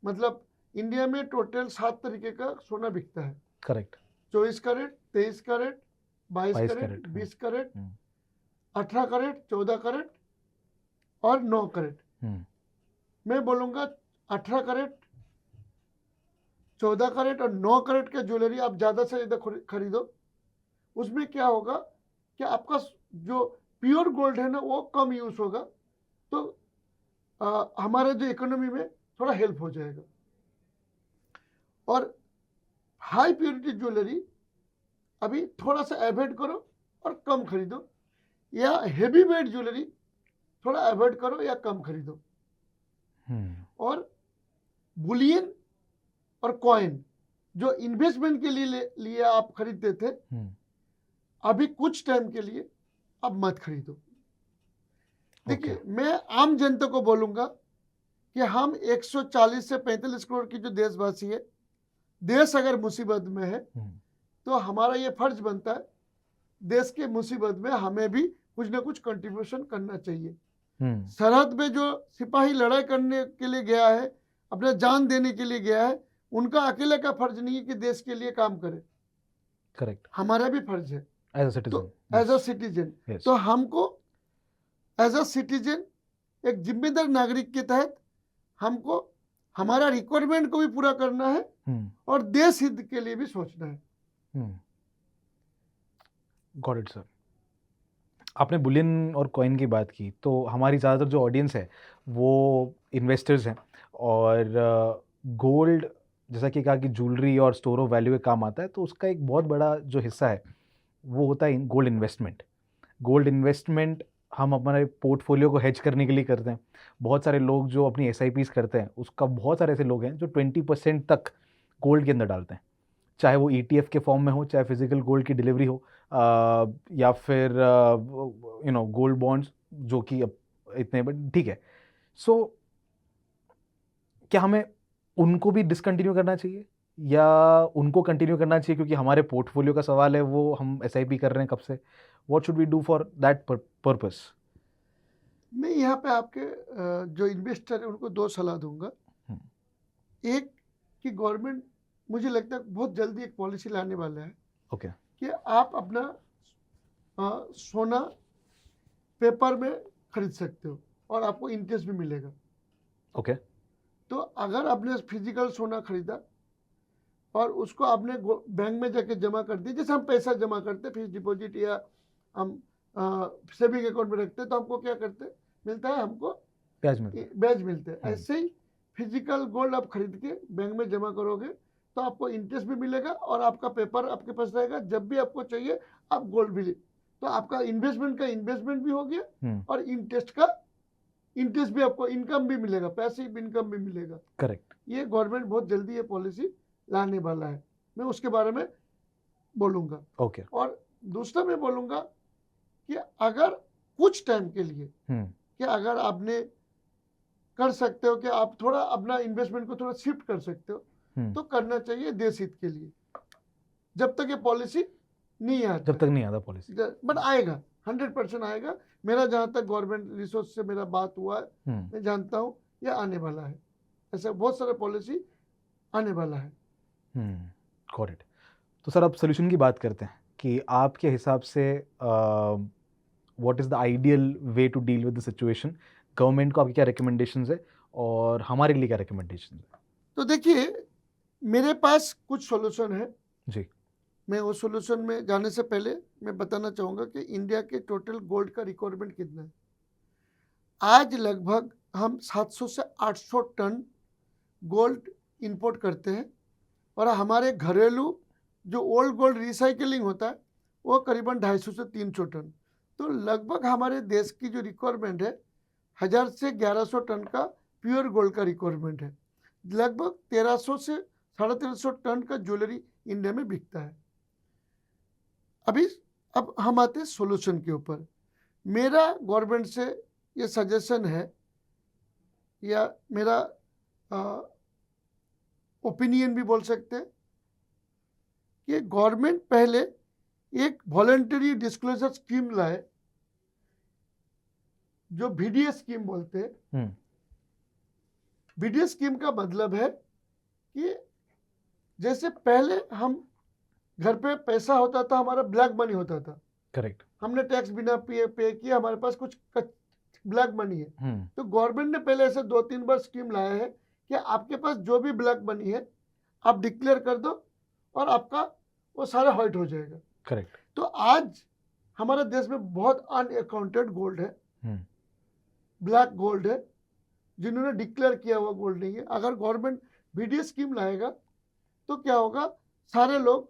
मतलब इंडिया में टोटल 7 तरीके का सोना बिकता है। करेक्ट। 24 carat, 23 carat, 22 carat, 20 carat, 18 carat, 14 carat और 9 कैरेट। मैं बोलूंगा 18 कैरेट, 14 कैरेट और 9 कैरेट का ज्वेलरी आप ज्यादा से ज्यादा खरीदो। उसमें क्या होगा कि आपका जो प्योर गोल्ड है ना वो कम यूज होगा, तो हमारे जो इकोनॉमी में थोड़ा हेल्प हो जाएगा। और हाई प्योरिटी ज्वेलरी अभी थोड़ा सा अवॉइड करो और कम खरीदो, या हेवी वेट ज्वेलरी थोड़ा अवॉइड करो या कम खरीदो। और बुलियन और कॉइन जो इन्वेस्टमेंट के लिए आप खरीदते थे, अभी कुछ टाइम के लिए अब मत खरीदो। देखिए, मैं आम जनता को बोलूंगा कि हम 140 से 45 करोड़ की जो देशवासी है, देश अगर मुसीबत में है तो हमारा ये फर्ज बनता है देश के मुसीबत में हमें भी कुछ ना कुछ कंट्रीब्यूशन करना चाहिए। सरहद पे जो सिपाही लड़ाई करने के लिए गया है, अपना जान देने के लिए गया है, उनका अकेले का फर्ज नहीं है कि देश के लिए काम करे। करेक्ट, हमारा भी फर्ज है एज अ सिटीजन। तो एज अ सिटीजन तो हमको एज अ सिटीजन एक जिम्मेदार नागरिक के तहत हमको हमारा रिक्वायरमेंट को भी पूरा करना है और देश हित के लिए भी सोचना है। Got it sir. आपने बुलियन और कॉइन की बात की, तो हमारी ज़्यादातर जो ऑडियंस है वो इन्वेस्टर्स हैं, और गोल्ड जैसा कि कहा कि ज्वेलरी और स्टोर ऑफ वैल्यू के काम आता है, तो उसका एक बहुत बड़ा जो हिस्सा है वो होता है गोल्ड इन्वेस्टमेंट। गोल्ड इन्वेस्टमेंट हम हमारे पोर्टफोलियो को हेज करने के लिए करते हैं। बहुत सारे लोग जो अपनी SIPs करते हैं, उसका बहुत सारे ऐसे लोग हैं जो 20% तक गोल्ड के अंदर डालते हैं, चाहे वो ETF के फॉर्म में हो, चाहे फिजिकल गोल्ड की डिलीवरी हो, या फिर गोल्ड बॉन्ड्स जो कि अब इतने, बट ठीक है। सो क्या हमें उनको भी डिसकंटिन्यू करना चाहिए या उनको कंटिन्यू करना चाहिए, क्योंकि हमारे पोर्टफोलियो का सवाल है, वो हम SIP कर रहे हैं कब से? What should we do for that purpose? मैं यहाँ पे आपके जो इन्वेस्टर है उनको दो सलाह दूंगा। एक कि गवर्नमेंट मुझे लगता है बहुत जल्दी एक पॉलिसी लाने वाला है कि आप अपना सोना पेपर में खरीद सकते हो और आपको इंटरेस्ट भी मिलेगा। तो अगर आपने फिजिकल सोना खरीदा और उसको आपने बैंक में जाके जमा कर दिया, जैसे हम पैसा जमा करते हैं फिक्स डिपॉजिट या हम सेविंग अकाउंट में रखते हैं, तो हमको क्या करते मिलता है, हमको ब्याज मिलते हैं। ऐसे ही फिजिकल गोल्ड आप खरीद के बैंक में जमा करोगे तो आपको इंटरेस्ट भी मिलेगा और आपका पेपर आपके पास रहेगा, जब भी आपको चाहिए आप गोल्ड भी तो आपका इन्वेस्टमेंट भी हो गया और इंटरेस्ट भी, आपको इनकम भी मिलेगा, पैसिव इनकम भी मिलेगा। करेक्ट। ये गवर्नमेंट बहुत जल्दी ये पॉलिसी लाने वाला है, मैं उसके बारे में बोलूंगा। और दूसरा मैं बोलूंगा कि अगर कुछ टाइम के लिए कि अगर आपने कर सकते हो कि आप थोड़ा अपना इन्वेस्टमेंट को थोड़ा शिफ्ट कर सकते हो, तो करना चाहिए देश हित के लिए, जब तक ये पॉलिसी नहीं आता। जब तक नहीं आता पॉलिसी, बट आएगा, 100% आएगा। मेरा जहां तक गवर्नमेंट रिसोर्स से मेरा बात हुआ है, मैं जानता हूं ये आने वाला है, ऐसा बहुत सारे पॉलिसी आने वाला है। Got it. तो सर अब सोल्यूशन की बात करते हैं कि आपके हिसाब से what is the ideal way to deal with the situation. Government को आपकी क्या रिकमेंडेशंस है और हमारे लिए क्या रिकमेंडेशंस है? तो देखिए, मेरे पास कुछ सॉल्यूशन है जी। मैं उस सॉल्यूशन में जाने से पहले मैं बताना चाहूँगा कि इंडिया के टोटल गोल्ड का रिक्वायरमेंट कितना है। आज लगभग हम 700 से 800 टन गोल्ड इंपोर्ट करते हैं और हमारे घरेलू जो ओल्ड गोल्ड रिसाइकलिंग होता है वो करीबन 250 से 300 टन। तो लगभग हमारे देश की जो रिक्वायरमेंट है 1000 से 1100 टन का प्योर गोल्ड का रिक्वायरमेंट है। लगभग 1300 से 1350 टन का ज्वेलरी इंडिया में बिकता है। अब हम आते हैं सोल्यूशन के ऊपर। मेरा गवर्नमेंट से ये सजेशन है या मेरा ओपिनियन भी बोल सकते हैं कि गवर्नमेंट पहले एक वॉलंटरी डिस्क्लोजर स्कीम लाए, जो VDS स्कीम बोलते हैं। VDS स्कीम का मतलब है कि जैसे पहले हम घर पे पैसा होता था, हमारा ब्लैक मनी होता था। करेक्ट। हमने टैक्स बिना पे किया, हमारे पास कुछ ब्लैक मनी है। तो गवर्नमेंट ने पहले ऐसे 2-3 बार स्कीम लाया है कि आपके पास जो भी ब्लैक मनी है आप डिक्लेयर कर दो और आपका वो सारा व्हाइट हो जाएगा। करेक्ट। तो आज हमारे देश में बहुत अनअकाउंटेड गोल्ड है, ब्लैक गोल्ड है, जिन्होंने डिक्लेयर किया हुआ गोल्ड नहीं है। अगर गवर्नमेंट VDS स्कीम लाएगा तो क्या होगा, सारे लोग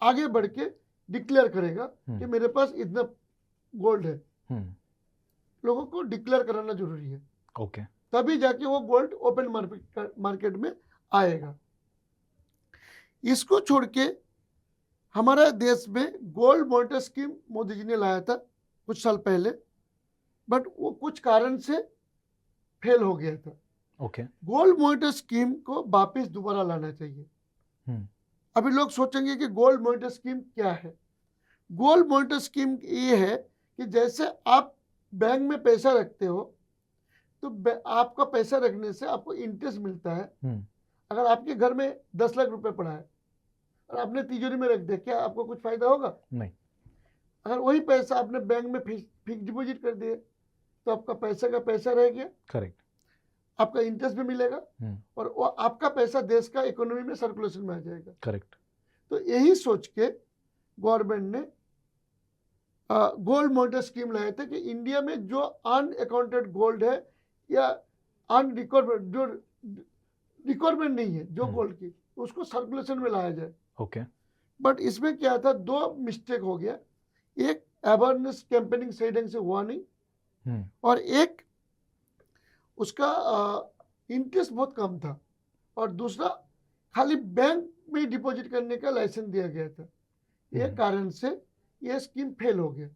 आगे बढ़ के डिक्लेयर करेगा कि मेरे पास इतना गोल्ड है। लोगों को डिक्लेयर कराना जरूरी है, ओके, तभी जाके वो गोल्ड ओपन मार्केट में आएगा। इसको छोड़ के हमारे देश में gold bond scheme Modi ji ने लाया था कुछ साल पहले, बट वो कुछ कारण से फेल हो गया था। ओके, गोल्ड बॉन्ड स्कीम को वापस दोबारा लाना चाहिए। अभी लोग सोचेंगे कि गोल्ड बॉन्ड स्कीम क्या है। गोल्ड बॉन्ड स्कीम ये है कि जैसे आप बैंक में पैसा रखते हो तो आपका पैसा रखने से आपको इंटरेस्ट मिलता है। अगर आपके घर में 10 लाख रुपए पड़ा है और आपने तिजोरी में रख दिया, क्या आपको कुछ फायदा होगा? नहीं। अगर वही पैसा आपने बैंक में फिक्स डिपॉजिट कर दिए तो आपका पैसा का पैसा रह गया, करेक्ट, आपका इंटरेस्ट भी मिलेगा और वो आपका पैसा देश का इकोनॉमी में सर्कुलेशन में आ जाएगा। करेक्ट। तो यही सोच के गवर्नमेंट ने गोल्ड बॉन्ड स्कीम लाए थे कि इंडिया में जो अनअकाउंटेड गोल्ड है या अनरिकॉर्ड जो रिक्वायरमेंट नहीं है जो गोल्ड की, उसको सर्कुलेशन में लाया जाए। ओके, बट इसमें क्या था, दो मिस्टेक हो गया। एक अवेयरनेस कैंपेनिंग सही ढंग से हुआ नहीं और एक उसका इंटरेस्ट बहुत कम था और दूसरा खाली बैंक में डिपॉजिट करने का लाइसेंस दिया गया था। ये कारण से ये स्कीम फेल हो गया।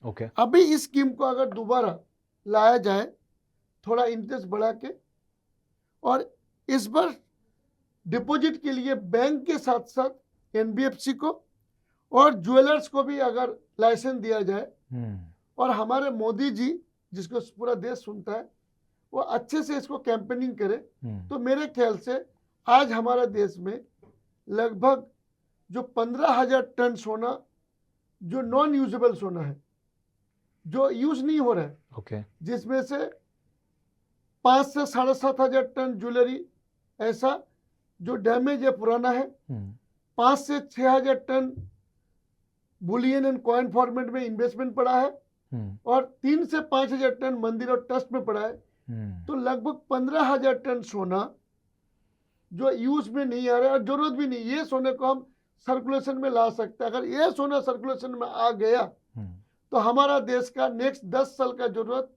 ओके, अभी इस स्कीम को अगर दोबारा लाया जाए थोड़ा इंटरेस्ट बढ़ा के, और इस बार डिपॉजिट के लिए बैंक के साथ साथ एनबीएफसी को और ज्वेलर्स को भी अगर लाइसेंस दिया जाए और हमारे मोदी जी जिसको पूरा देश सुनता है वो अच्छे से इसको कैंपेनिंग करे, तो मेरे ख्याल से आज हमारा देश में लगभग जो 15,000 टन सोना जो नॉन यूजेबल सोना है, जो यूज नहीं हो रहा है, ओके, जिसमें से 5 से 7,500 टन ज्वेलरी ऐसा जो डैमेज है, पुराना है, 5 से 6,000 ton bullion and coin format में इन्वेस्टमेंट पड़ा है और 3 से 5,000 टन मंदिर और ट्रस्ट में पड़ा है। तो लगभग 15,000 टन सोना जो यूज में नहीं आ रहा है और जरूरत भी नहीं, ये सोने को हम सर्कुलेशन में ला सकते हैं। अगर ये सोना सर्कुलेशन में आ गया तो हमारा देश का नेक्स्ट 10 साल का जरूरत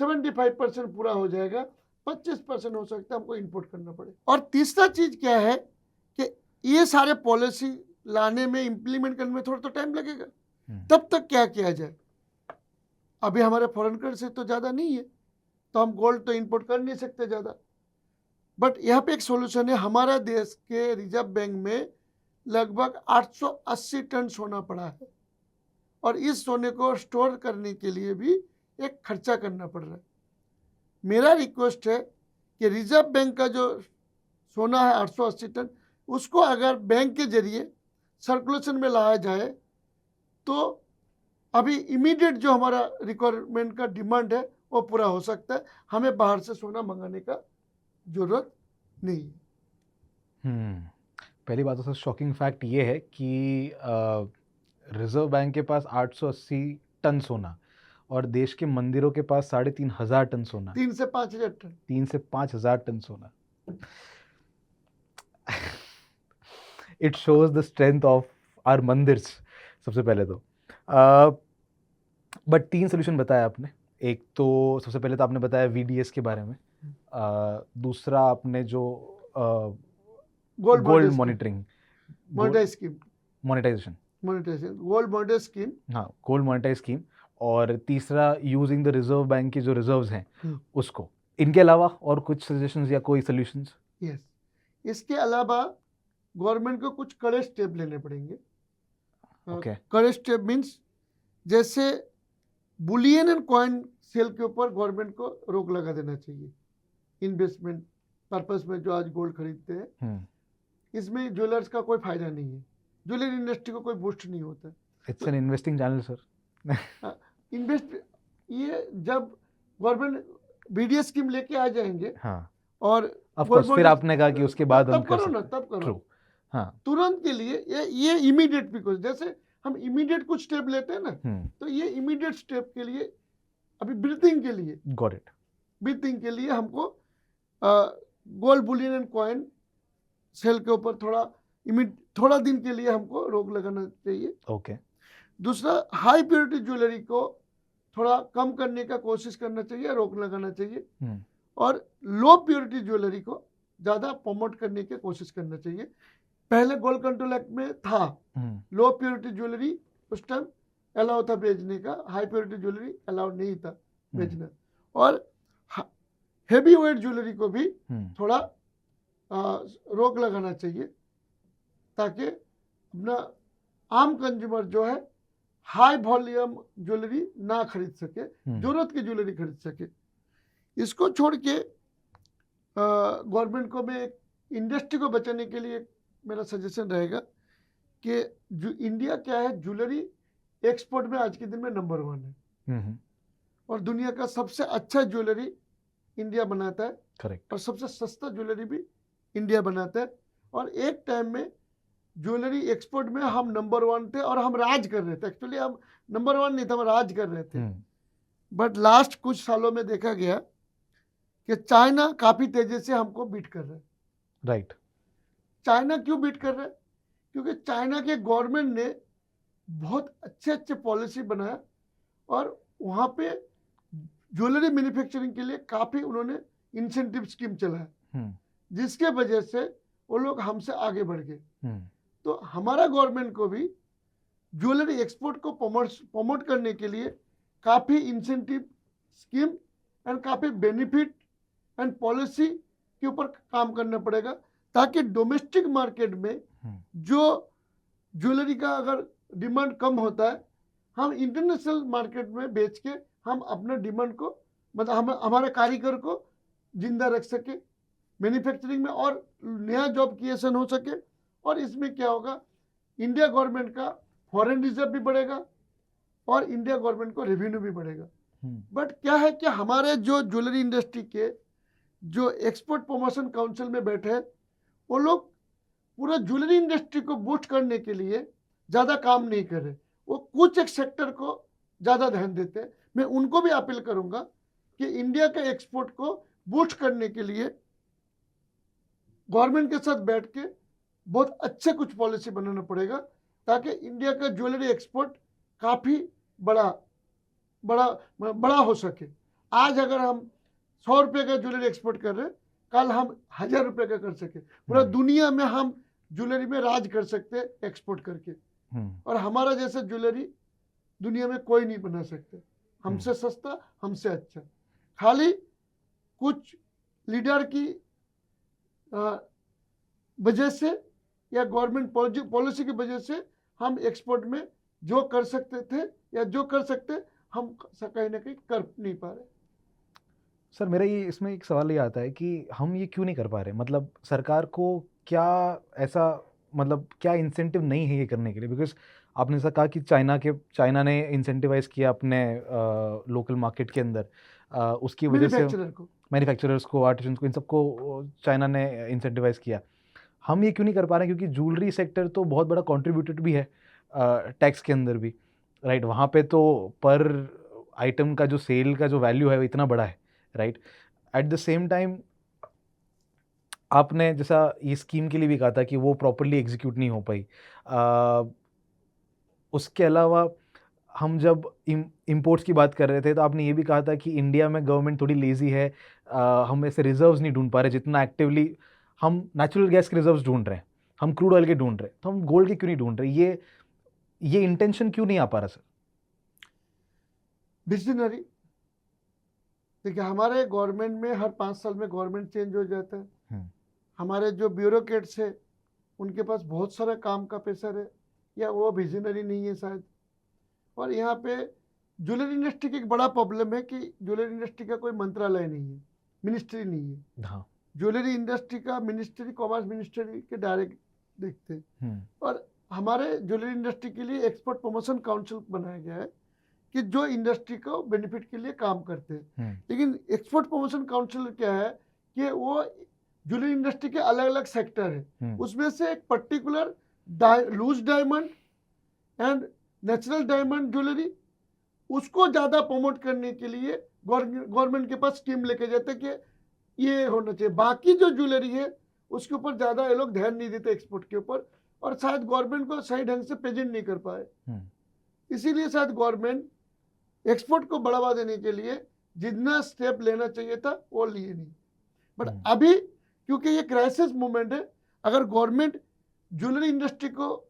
75% पूरा हो जाएगा, 25% हो सकता है हमको इंपोर्ट करना पड़े। और तीसरा चीज क्या है कि ये सारे पॉलिसी लाने में, इंप्लीमेंट करने में थोड़ा तो टाइम लगेगा। तब तक क्या किया जाए? अभी हमारे फॉरेन करेंसी तो ज्यादा नहीं है तो हम गोल्ड तो इंपोर्ट कर नहीं सकते ज्यादा, बट यहाँ पे एक सॉल्यूशन है। हमारा देश के रिजर्व बैंक में लगभग 880 टन सोना पड़ा है और इस सोने को स्टोर करने के लिए भी एक खर्चा करना पड़ रहा है। मेरा रिक्वेस्ट है कि रिजर्व बैंक का जो सोना है 880 टन, उसको अगर बैंक के जरिए सर्कुलेशन में लाया जाए तो अभी इमीडिएट जो हमारा रिक्वायरमेंट का डिमांड है वो पूरा हो सकता है। हमें बाहर से सोना मंगाने का जरूरत नहीं है। पहली बात तो शॉकिंग फैक्ट ये है कि रिजर्व बैंक के पास 880 टन सोना और देश के मंदिरों के पास 3,500 टन सोना, 3 से 5,000 टन, 3 से 5,000 टन सोना। It shows the strength of our मंदिर्स सबसे पहले तो। बट 3 सोल्यूशन बताया आपने। एक तो सबसे पहले तो आपने बताया वीडीएस के बारे में, दूसरा आपने जो gold monitoring, monetization, gold bond scheme, हाँ, गोल्ड मोनेटाइज स्कीम, और तीसरा यूजिंग द रिजर्व बैंक की जो रिजर्व्स हैं उसको। इनके अलावा और कुछ सजेशंस या कोई सॉल्यूशंस? यस, इसके अलावा गवर्नमेंट को कुछ कड़े स्टेप लेने पड़ेंगे। ओके, कड़े स्टेप मीन्स जैसे बुलियन एंड कॉइन सेल के ऊपर गवर्नमेंट को रोक लगा देना चाहिए। इन्वेस्टमेंट पर्पस में जो आज गोल्ड खरीदते हैं, इसमें ज्वेलर्स का कोई फायदा नहीं है, ज्वेलरी इंडस्ट्री को कोई बूस्ट नहीं होता। It's an investing channel sir. Invest, ये जब गवर्नमेंट वीडियो स्कीम लेके आ जाएंगे, हाँ, और ऑफ कोर्स फिर आपने कहा कि उसके बाद हम तब करो ना, तब करो। True. हाँ, तुरंत के लिए ये इमीडिएट, बिकॉज जैसे हम इमीडिएट कुछ स्टेप लेते हैं ना, तो ये इमीडिएट स्टेप के लिए अभी ब्रीथिंग के लिए, गॉट इट, ब्रीथिंग के लिए हमको gold bullion and coin sale के ऊपर थोड़ा थोड़ा दिन के लिए हमको रोक लगाना चाहिए। ओके। दूसरा, हाई प्योरिटी ज्वेलरी को थोड़ा कम करने का कोशिश करना चाहिए, रोक लगाना चाहिए। और लो प्योरिटी ज्वेलरी को ज़्यादा प्रमोट करने की कोशिश करना चाहिए। पहले गोल्ड कंट्रोल एक्ट में था लो प्योरिटी ज्वेलरी उस टाइम अलाउ था बेचने का, हाई प्योरिटी ज्वेलरी अलाउ नहीं था बेचना। और हेवी वेट ज्वेलरी को भी थोड़ा रोक लगाना चाहिए, ताकि अपना आम कंज्यूमर जो है हाई वॉल्यूम ज्वेलरी ना खरीद सके, जरूरत की ज्वेलरी खरीद सके। इसको छोड़ के गवर्नमेंट को मैं इंडस्ट्री को बचाने के लिए मेरा सजेशन रहेगा कि जो इंडिया क्या है, ज्वेलरी एक्सपोर्ट में आज के दिन में नंबर 1 है। और दुनिया का सबसे अच्छा ज्वेलरी इंडिया बनाता है। करेक्ट। और सबसे सस्ता ज्वेलरी भी इंडिया बनाता है। और एक टाइम में ज्वेलरी एक्सपोर्ट में हम नंबर 1 थे और हम राज कर रहे थे। एक्चुअली हम नंबर 1 नहीं था, हम राज कर रहे थे। बट लास्ट कुछ सालों में देखा गया कि चाइना काफी तेजी से हमको बीट कर रहा है। राइट। चाइना क्यों बीट कर रहा है? क्योंकि चाइना के गवर्नमेंट ने बहुत अच्छे पॉलिसी बनाया और वहां पे ज्वेलरी मैन्युफैक्चरिंग के लिए काफी उन्होंने इंसेंटिव स्कीम चलाया, जिसके वजह से वो लोग हमसे आगे बढ़ गए। तो हमारा गवर्नमेंट को भी ज्वेलरी एक्सपोर्ट को प्रमोट करने के लिए काफी इंसेंटिव स्कीम एंड काफी बेनिफिट एंड पॉलिसी के ऊपर काम करना पड़ेगा, ताकि डोमेस्टिक मार्केट में जो ज्वेलरी का अगर डिमांड कम होता है, हम इंटरनेशनल मार्केट में बेच के हम अपने डिमांड को, मतलब हम हमारे कारीगर को जिंदा रख सके, मैन्युफैक्चरिंग में और नया जॉब क्रिएशन हो सके। और इसमें क्या होगा, इंडिया गवर्नमेंट का फॉरेन रिजर्व भी बढ़ेगा और इंडिया गवर्नमेंट को रेवेन्यू भी बढ़ेगा। बट क्या है कि हमारे जो ज्वेलरी इंडस्ट्री के जो एक्सपोर्ट प्रमोशन काउंसिल में बैठे हैं, वो लोग पूरा ज्वेलरी इंडस्ट्री को बूस्ट करने के लिए ज़्यादा काम नहीं कर रहे, वो कुछ एक सेक्टर को ज़्यादा ध्यान देते हैं। मैं उनको भी अपील करूंगा कि इंडिया के एक्सपोर्ट को बूस्ट करने के लिए गवर्नमेंट के साथ बैठ के बहुत अच्छे कुछ पॉलिसी बनाना पड़ेगा, ताकि इंडिया का ज्वेलरी एक्सपोर्ट काफ़ी बड़ा हो सके। आज अगर हम 100 रुपये का ज्वेलरी एक्सपोर्ट कर रहे हैं, कल हम 1000 रुपये का कर सके, पूरा दुनिया में हम ज्वेलरी में राज कर सकते एक्सपोर्ट करके। और हमारा जैसा ज्वेलरी दुनिया में कोई नहीं बना सकते, हमसे सस्ता, हमसे अच्छा। खाली कुछ लीडर की वजह से या गवर्नमेंट पॉलिसी की वजह से हम एक्सपोर्ट में जो कर सकते थे या जो कर सकते, हम कहीं ना कहीं कर नहीं पा रहे। सर मेरा ये इसमें एक सवाल ये आता है कि हम ये क्यों नहीं कर पा रहे? मतलब सरकार को क्या ऐसा, मतलब क्या इंसेंटिव नहीं है ये करने के लिए? बिकॉज आपने ऐसा कहा कि चाइना ने इंसेंटिवाइज किया अपने लोकल मार्केट के अंदर, उसकी वजह से मैन्युफैक्चरर्स को, आर्टिजन्स को, इन सबको चाइना ने इंसेंटिवाइज किया। हम ये क्यों नहीं कर पा रहे हैं? क्योंकि ज्वेलरी सेक्टर तो बहुत बड़ा कॉन्ट्रीब्यूटेड भी है टैक्स के अंदर भी, राइट? वहाँ पे तो पर आइटम का जो सेल का जो वैल्यू है वो इतना बड़ा है, right? At the same time आपने जैसा ये स्कीम के लिए भी कहा था कि वो प्रॉपरली एग्जीक्यूट नहीं हो पाई। उसके अलावा हम जब इम्पोर्ट्स की बात कर रहे थे तो आपने ये भी कहा था कि इंडिया में गवर्नमेंट थोड़ी लेजी है, हम ऐसे रिजर्व्स नहीं ढूंढ पा रहे जितना एक्टिवली हम नेचुरल गैस के रिजर्व्स ढूंढ रहे हैं, हम क्रूड ऑयल के ढूंढ रहे हैं, तो हम गोल्ड के क्यों नहीं ढूंढ रहे? ये इंटेंशन क्यों नहीं आ पा रहा सर? विजनरी देखिए, हमारे गवर्नमेंट में हर 5 साल में गवर्नमेंट चेंज हो जाता है। हमारे जो ब्यूरोक्रेट्स है उनके पास बहुत सारा काम का प्रेशर है, या वो विजनरी नहीं है शायद। और यहाँ पे ज्वेलरी इंडस्ट्री की एक बड़ा प्रॉब्लम है कि ज्वेलरी इंडस्ट्री का कोई मंत्रालय नहीं है, मिनिस्ट्री नहीं है। हाँ। ज्वेलरी इंडस्ट्री का मिनिस्ट्री कॉमर्स मिनिस्ट्री के डायरेक्ट देखते हैं। और हमारे ज्वेलरी इंडस्ट्री के लिए एक्सपोर्ट प्रमोशन काउंसिल बनाया गया है कि जो इंडस्ट्री को बेनिफिट के लिए काम करते हैं। लेकिन एक्सपोर्ट प्रमोशन काउंसिल क्या है कि वो ज्वेलरी इंडस्ट्री के अलग अलग सेक्टर है, उसमें से एक particular loose diamond and natural diamond jewellery, उसको ज़्यादा प्रमोट करने के लिए गवर्नमेंट के पास स्कीम लेके जाते हैं कि ये होना चाहिए। बाकी जो ज्वेलरी है उसके ऊपर ज़्यादा ये लोग ध्यान नहीं देते एक्सपोर्ट के ऊपर, और शायद गवर्नमेंट को सही ढंग से प्रेजेंट नहीं कर पाए। इसीलिए शायद गवर्नमेंट एक्सपोर्ट को बढ़ावा देने के लिए जितना स्टेप लेना चाहिए था वो लिए नहीं। बट अभी क्योंकि ये क्राइसिस मोमेंट है, अगर गवर्नमेंट ज्वेलरी इंडस्ट्री को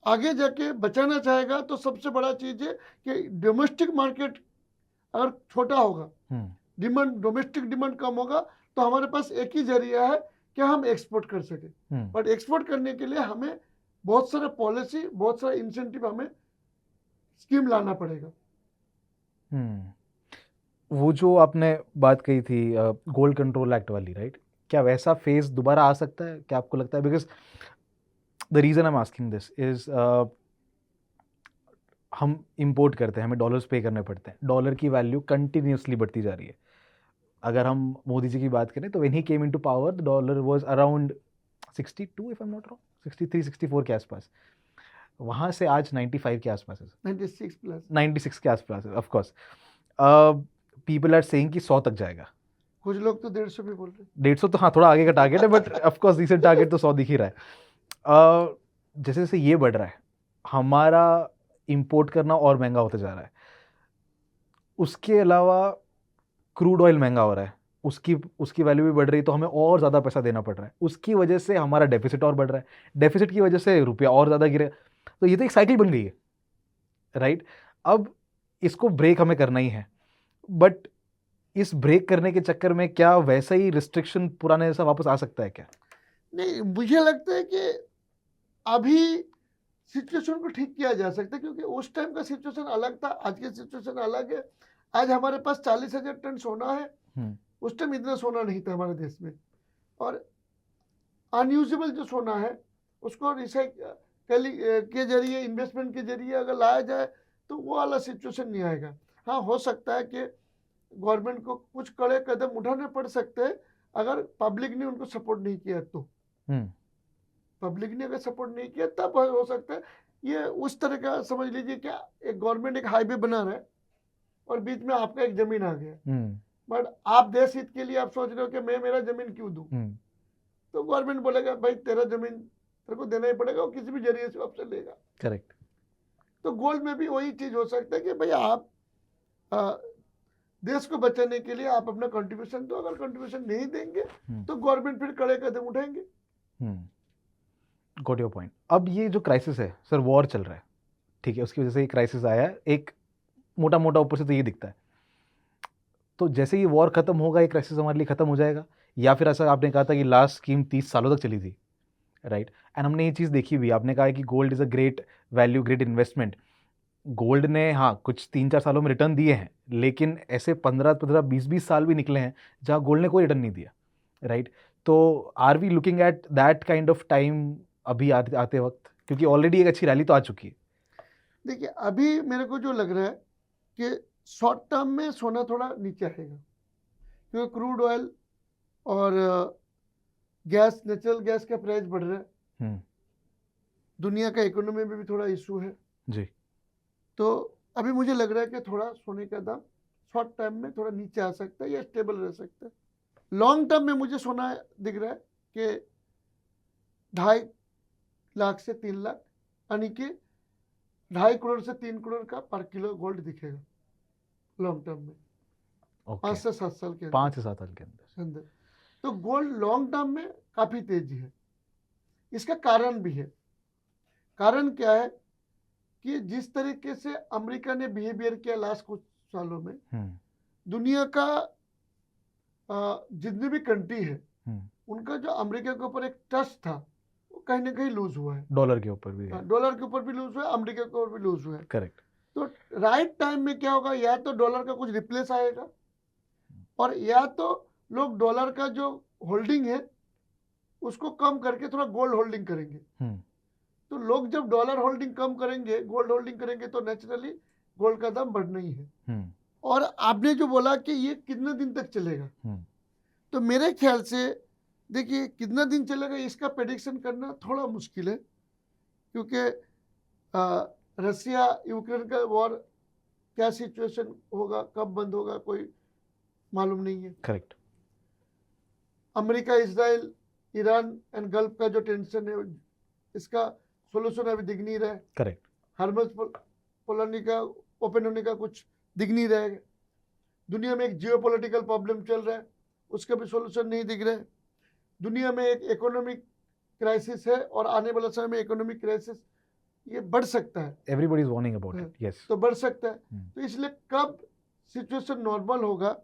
आगे जाके बचाना चाहेगा तो सबसे बड़ा चीज है कि डोमेस्टिक मार्केट अगर छोटा होगा, डिमांड डोमेस्टिक डिमांड कम होगा, तो हमारे पास एक ही जरिया है कि हम एक्सपोर्ट कर सके। बट एक्सपोर्ट करने के लिए हमें बहुत सारा पॉलिसी, बहुत सारा इंसेंटिव, हमें स्कीम लाना पड़ेगा। वो जो आपने बात कही थी गोल्ड कंट्रोल एक्ट वाली, राइट, क्या वैसा फेज दोबारा आ सकता है? क्या आपको लगता है? Because the reason I am asking this is हम इंपोर्ट करते हैं, हमें डॉलर्स पे करने पड़ते हैं, डॉलर की वैल्यू कंटिन्यूसली बढ़ती जा रही है। अगर हम मोदी जी की बात करें तो when he came into power the dollar was around 62 if I am not wrong, 63 64 के आसपास, वहाँ से आज 95 के आसपास है, 96 प्लस, 96 के आसपास है। Of course people are saying कि 100 तक जाएगा, कुछ लोग तो 150 भी बोल रहे हैं। 150 तो हाँ थोड़ा आगे का टारगेट है, but of course recent target तो 100 दिख ही रहा है। जैसे जैसे ये बढ़ रहा है, हमारा इंपोर्ट करना और महंगा होता जा रहा है, उसके अलावा क्रूड ऑयल महंगा हो रहा है, उसकी वैल्यू भी बढ़ रही है, तो हमें और ज़्यादा पैसा देना पड़ रहा है, उसकी वजह से हमारा डेफिसिट और बढ़ रहा है, डेफिसिट की वजह से रुपया और ज़्यादा गिरे, तो ये तो एक साइकिल बन गई है, राइट। अब इसको ब्रेक हमें करना ही है, बट इस ब्रेक करने के चक्कर में क्या वैसा ही रिस्ट्रिक्शन पुराने जैसा वापस आ सकता है क्या? नहीं, मुझे लगता है कि अभी सिचुएशन को ठीक किया जा सकता है, क्योंकि उस टाइम का सिचुएशन अलग था, आज की सिचुएशन अलग है। आज हमारे पास 40,000 टन सोना है, उस टाइम इतना सोना नहीं था हमारे देश में, और अनयूजेबल जो सोना है उसको रिसाइकल के जरिए, इन्वेस्टमेंट के जरिए अगर लाया जाए तो वो वाला सिचुएशन नहीं आएगा। हाँ, हो सकता है कि गवर्नमेंट को कुछ कड़े कदम उठाने पड़ सकते हैं अगर पब्लिक ने उनको सपोर्ट नहीं किया तो। पब्लिक ने अगर सपोर्ट नहीं किया तब हो सकता है ये उस तरह का, समझ लीजिए क्या, एक गवर्नमेंट एक हाईवे बना रहा है और बीच में आपका एक जमीन आ गया, बट आप देश हित के लिए आप सोच रहे हो कि मैं मेरा जमीन क्यों दूं, तो गवर्नमेंट बोलेगा भाई तेरा जमीन तेरे को देना ही पड़ेगा, और किसी भी जरिए से आपसे लेगा। करेक्ट। तो गोल्ड में भी वही चीज हो सकता है कि भाई आप देश को बचाने के लिए आप अपना कंट्रीब्यूशन दो, अगर कंट्रीब्यूशन नहीं देंगे तो गवर्नमेंट फिर कड़े कदम उठाएंगे। Got your point. अब ये जो क्राइसिस है सर, वॉर चल रहा है, ठीक है, उसकी वजह से ये क्राइसिस आया है, एक मोटा मोटा ऊपर से तो ये दिखता है, तो जैसे ये वॉर खत्म होगा ये क्राइसिस हमारे लिए खत्म हो जाएगा, या फिर ऐसा आपने कहा था कि लास्ट स्कीम 30 सालों तक चली थी, राइट, एंड हमने ये चीज़ देखी हुई, आपने कहा कि gold is a great value, great investment. Gold ने हाँ कुछ 3-4 सालों में रिटर्न दिए हैं, लेकिन ऐसे 15-15 20-20 साल भी निकले हैं जहाँ गोल्ड ने कोई रिटर्न नहीं दिया, राइट। तो are we looking at that kind of time अभी आते वक्त, क्योंकि ऑलरेडी एक अच्छी रैली तो आ चुकी है? देखिए, अभी मेरे को जो लग रहा है कि शॉर्ट टर्म में सोना थोड़ा नीचे आएगा, क्योंकि क्रूड ऑयल और गैस, नेचुरल गैस का प्राइस बढ़ रहा है, दुनिया का इकोनॉमी में भी थोड़ा इशू है जी, तो अभी मुझे लग रहा है कि थोड़ा सोने का दाम शॉर्ट टर्म में थोड़ा नीचे आ सकता है या स्टेबल रह सकता है। लॉन्ग टर्म में मुझे सोना दिख रहा है कि 2.5 लाख से 3 लाख, यानी कि 2.5 करोड़ से 3 करोड़ का पर किलो गोल्ड दिखेगा लॉन्ग टर्म में, 5 से 7 साल के अंदर। 5 से 7 साल के अंदर तो गोल्ड लॉन्ग टर्म में काफी तेजी है। इसका कारण भी है। कारण क्या है कि जिस तरीके से अमेरिका ने बिहेवियर किया लास्ट कुछ सालों में, दुनिया का जितनी भी कंट्री है उनका जो अमेरिका के ऊपर एक ट्रस्ट था वो कहीं ना कहीं लूज हुआ है। डॉलर के ऊपर भी, डॉलर के ऊपर भी लूज हुआ है, अमेरिका के ऊपर भी लूज हुआ है। करेक्ट। तो राइट टाइम में क्या होगा, या तो डॉलर का कुछ रिप्लेस आएगा, और या तो लोग डॉलर का जो होल्डिंग है उसको कम करके थोड़ा गोल्ड होल्डिंग करेंगे। तो लोग जब डॉलर होल्डिंग कम करेंगे, गोल्ड होल्डिंग करेंगे, तो नेचुरली गोल्ड का दाम बढ़ना ही है। और आपने जो बोला कि ये कितना दिन तक चलेगा, तो मेरे ख्याल से देखिए कितना दिन चलेगा इसका प्रेडिक्शन करना थोड़ा मुश्किल है, क्योंकि रसिया यूक्रेन का वॉर क्या सिचुएशन होगा, कब बंद होगा, कोई मालूम नहीं है। Correct. America Israel Iran and gulf का जो टेंशन है इसका सोल्यूशन अभी दिख नहीं रहा है। करेक्ट। हार्मज पोलानी का ओपन होने का कुछ दिख नहीं रहा है। दुनिया में एक जियोपॉलिटिकल प्रॉब्लम चल रहा है, उसका भी सोल्यूशन नहीं दिख रहा है। दुनिया में एक इकोनॉमिक क्राइसिस है और आने वाला समय में इकोनॉमिक क्राइसिस ये बढ़ सकता है। Everybody is warning about it. Yes. तो बढ़ सकता है। तो इसलिए कब सिचुएशन नॉर्मल होगा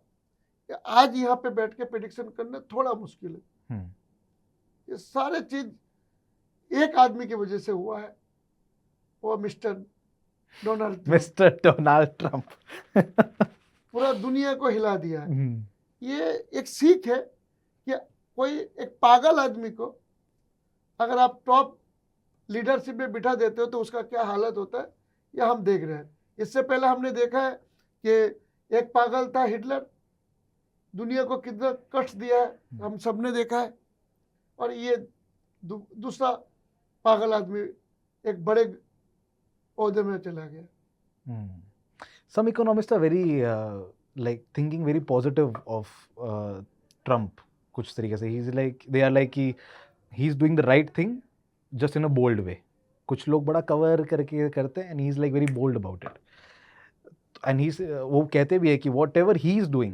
आज यहाँ पे बैठ के प्रेडिक्शन करना थोड़ा मुश्किल है। ये सारे चीज एक आदमी की वजह से हुआ है, वो मिस्टर डोनाल्ड ट्रम्प पूरा दुनिया को हिला दिया है। ये एक सीख है कि कोई एक पागल आदमी को अगर आप टॉप लीडरशिप में बिठा देते हो तो उसका क्या हालत होता है, ये हम देख रहे हैं। इससे पहले हमने देखा है कि एक पागल था हिटलर, दुनिया को कितना कष्ट दिया है हम सबने देखा है। और ये दूसरा पागल आदमी एक बड़े ओहदे में चला गया। Some economists are very thinking very positive of Trump कुछ तरीके से। they are like कि he's doing the right thing just in a bold way. कुछ लोग बड़ा कवर करके करते हैं and he's like very bold about it. And वो कहते भी है कि whatever he is doing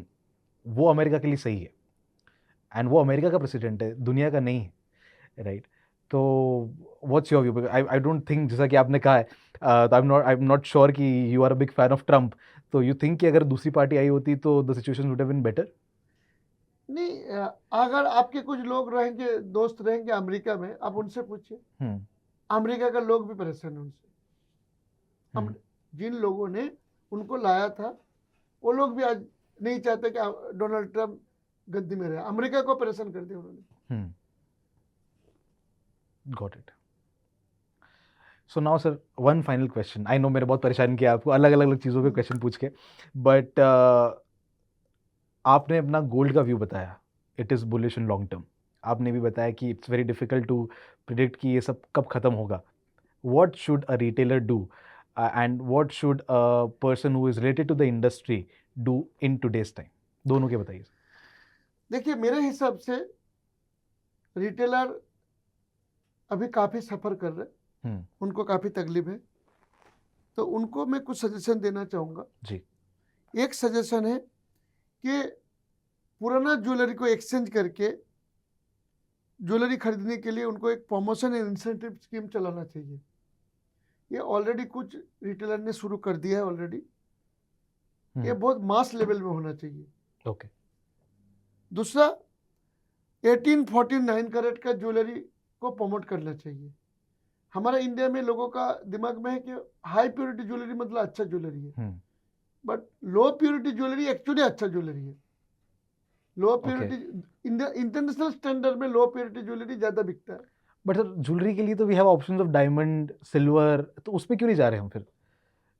वो अमेरिका के लिए सही है, एंड वो अमेरिका का प्रेसिडेंट है, दुनिया का नहीं है, राइट? तो what's your view? I don't think, जैसा कि आपने कहा है, तो आई एम नॉट श्योर कि you are a big fan of Trump, तो यू थिंक कि अगर दूसरी पार्टी आई होती तो the situation would have been better? नहीं, अगर आपके कुछ लोग रहेंगे, दोस्त रहेंगे अमेरिका में, आप उनसे पूछिए। अमेरिका का लोग भी परेशान है उनसे। हम जिन लोगों ने उनको लाया था वो लोग भी आज नहीं चाहते कि डोनाल्ड ट्रम्प गद्दी में रहे। अमेरिका को परेशान कर दिया उन्होंने। Got it. So now sir, one final question. I know मैंने बहुत परेशान किया आपको अलग अलग चीज़ों पे क्वेश्चन पूछ के, बट आपने अपना गोल्ड का व्यू बताया, it is bullish in long term. आपने भी बताया कि it's very difficult to predict कि ये सब कब ख़त्म होगा। What should a retailer do and what should a person who is related to the industry do in today's time? दोनों के बताइए। देखिए, मेरे हिसाब से रिटेलर अभी काफ़ी सफ़र कर रहे हैं, उनको काफ़ी तकलीफ है, तो उनको मैं कुछ सजेशन देना चाहूँगा जी। एक सजेशन है कि पुराना ज्वेलरी को एक्सचेंज करके ज्वेलरी खरीदने के लिए उनको एक प्रमोशन एंड इंसेंटिव स्कीम चलाना चाहिए। ये ऑलरेडी कुछ रिटेलर ने शुरू कर दिया है ऑलरेडी। ये बहुत मास लेवल में होना चाहिए। ओके। दूसरा, 18, 14, 9 कैरेट का ज्वेलरी को प्रमोट करना चाहिए। हमारा इंडिया में लोगों का दिमाग में है कि हाई प्योरिटी ज्वेलरी मतलब अच्छा ज्वेलरी है, but low purity jewellery actually अच्छा ज्वेलरी है। लो प्योरिटी इंटरनेशनल स्टैंडर्ड में लो प्योरिटी ज्वेलरी ज्यादा बिकता है। बट सर, ज्वेलरी के लिए तो we have options of diamond, silver, तो उस पे क्यों नहीं जा रहे हम फिर?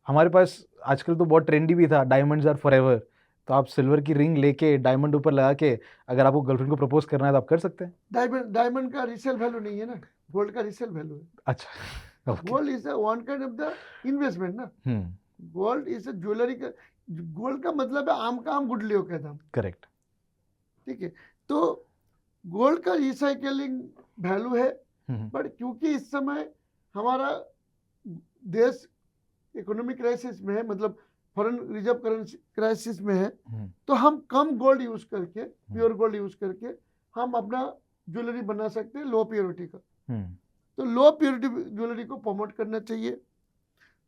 हमारे पास आजकल तो बहुत ट्रेंडी भी था, डायमंड्स आर फॉरएवर, तो आप सिल्वर की रिंग लेके डायमंड ऊपर लगा के अगर आपको गर्लफ्रेंड को प्रपोज करना है तो आप कर सकते हैं। डायमंड का रीसेल वैल्यू नहीं है ना, गोल्ड का रीसेल वैल्यू है। अच्छा, gold is one kind of the investment ना। गोल्ड इज ज्वेलरी का, गोल्ड का मतलब है आम का आम गुठलियों का दाम। करेक्ट, ठीक है। तो गोल्ड का रिसाइकलिंग वैल्यू है, बट क्योंकि इस समय हमारा देश इकोनॉमिक क्राइसिस में है, मतलब फॉरेन रिजर्व करेंसी क्राइसिस में है, तो हम कम गोल्ड यूज करके, प्योर गोल्ड यूज करके हम अपना ज्वेलरी बना सकते हैं लो प्योरिटी का। तो लो प्योरिटी ज्वेलरी को प्रमोट करना चाहिए।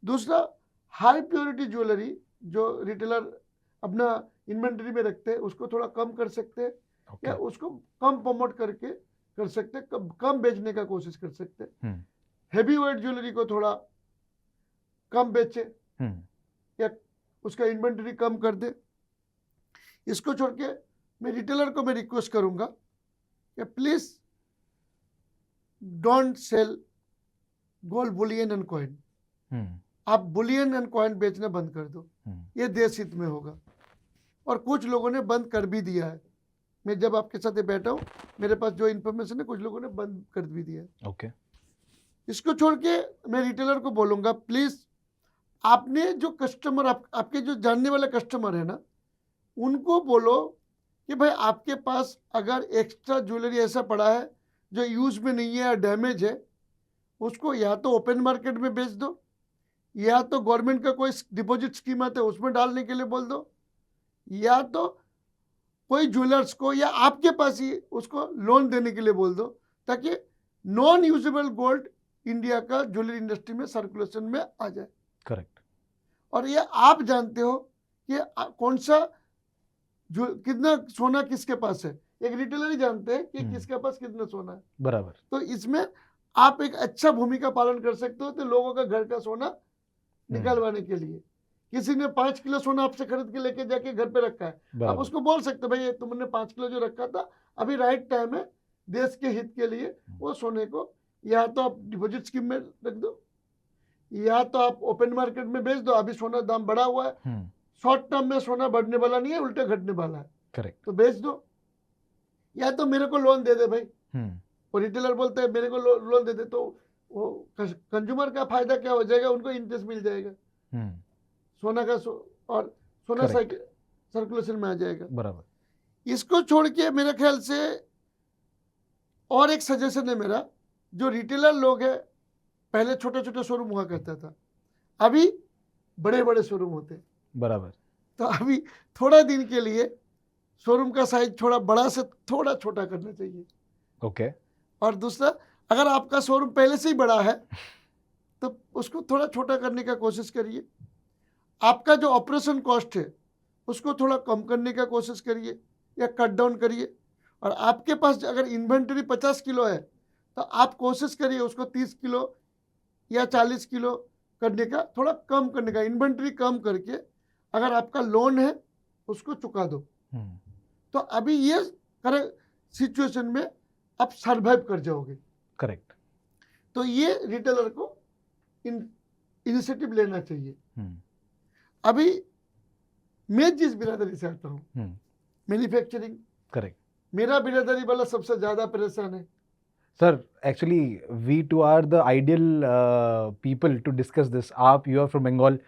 दूसरा, हाई प्योरिटी ज्वेलरी जो रिटेलर अपना इन्वेंटरी में रखते हैं उसको थोड़ा कम कर सकते हैं, या उसको कम प्रमोट करके कर सकते हैं, कम बेचने का कोशिश कर सकते हैं। हेवी वेट ज्वेलरी को थोड़ा कम बेचे या उसका इन्वेंटरी कम कर दे। इसको छोड़ के मैं रिटेलर को मैं रिक्वेस्ट करूंगा कि please don't sell gold bullion and coin. आप बुलियन एंड कॉइन बेचना बंद कर दो, ये देश हित में होगा। और कुछ लोगों ने बंद कर भी दिया है। मैं जब आपके साथ बैठा हूँ, मेरे पास जो इन्फॉर्मेशन है, कुछ लोगों ने बंद कर भी दिया है। ओके। इसको छोड़ के मैं रिटेलर को बोलूँगा, प्लीज़ आपने जो कस्टमर, आपके जो जानने वाले कस्टमर है ना, उनको बोलो कि भाई आपके पास अगर एक्स्ट्रा ज्वेलरी ऐसा पड़ा है जो यूज में नहीं है या डैमेज है उसको या तो ओपन मार्केट में बेच दो, या तो गवर्नमेंट का कोई डिपॉजिट स्कीम आता है उसमें डालने के लिए बोल दो, या तो कोई ज्वेलर्स को या आपके पास ही उसको लोन देने के लिए बोल दो, ताकि नॉन यूजेबल गोल्ड इंडिया का ज्वेलरी इंडस्ट्री में सर्कुलेशन में आ जाए। करेक्ट। और ये आप जानते हो कि कौन सा जो कितना सोना किसके पास है, एक रिटेलर ही जानते हैं कि किसके पास कितना सोना है। बराबर। तो इसमें आप एक अच्छा भूमिका पालन कर सकते हो, तो लोगों का घर का सोना निकलवाने के लिए। किसी ने 5 किलो सोना आपसे खरीद के लेके जाके घर पे रखा है, आप उसको बोल सकते भाई तुमने 5 किलो जो रखा था अभी राइट टाइम है देश के हित के लिए, वो सोने को या तो आप डिपॉजिट स्कीम में रख दो, या तो आप ओपन मार्केट में बेच दो। अभी सोना दाम बढ़ा हुआ है, शॉर्ट टर्म में सोना बढ़ने वाला नहीं है, उल्टे घटने वाला है। करेक्ट। तो बेच दो, या तो मेरे को लोन दे दे भाई। वो रिटेलर बोलते हैं मेरे को लोन दे दे, तो वो कंज्यूमर का फायदा क्या हो जाएगा, उनको इंटरेस्ट मिल जाएगा सोना का और सोना सर्कुलेशन में आ जाएगा। बराबर। इसको छोड़ के मेरे ख्याल से और एक सजेशन है मेरा, जो रिटेलर लोग है, पहले छोटे छोटे शोरूम हुआ करता था, अभी बड़े बड़े शोरूम होते। बराबर। तो अभी थोड़ा दिन के लिए शोरूम का साइज थोड़ा बड़ा से थोड़ा छोटा करना चाहिए। ओके। और दूसरा, अगर आपका शोरूम पहले से ही बड़ा है तो उसको थोड़ा छोटा करने का कोशिश करिए। आपका जो ऑपरेशन कॉस्ट है उसको थोड़ा कम करने का कोशिश करिए या कट डाउन करिए। और आपके पास अगर इन्वेंटरी 50 किलो है तो आप कोशिश करिए उसको 30 किलो या 40 किलो करने का, थोड़ा कम करने का, इन्वेंटरी कम करके अगर आपका लोन है उसको चुका दो। तो अभी ये सिचुएशन में आप सरवाइव कर जाओगे। करेक्ट। तो ये रिटेलर को इनिशिएटिव लेना चाहिए। अभी मैं जिस बिरादरी से आता हूँ मैन्युफैक्चरिंग, करेक्ट, मेरा बिरादरी वाला सबसे ज्यादा परेशान है। Sir, actually, we two are the ideal people to discuss this. You are from Bengal,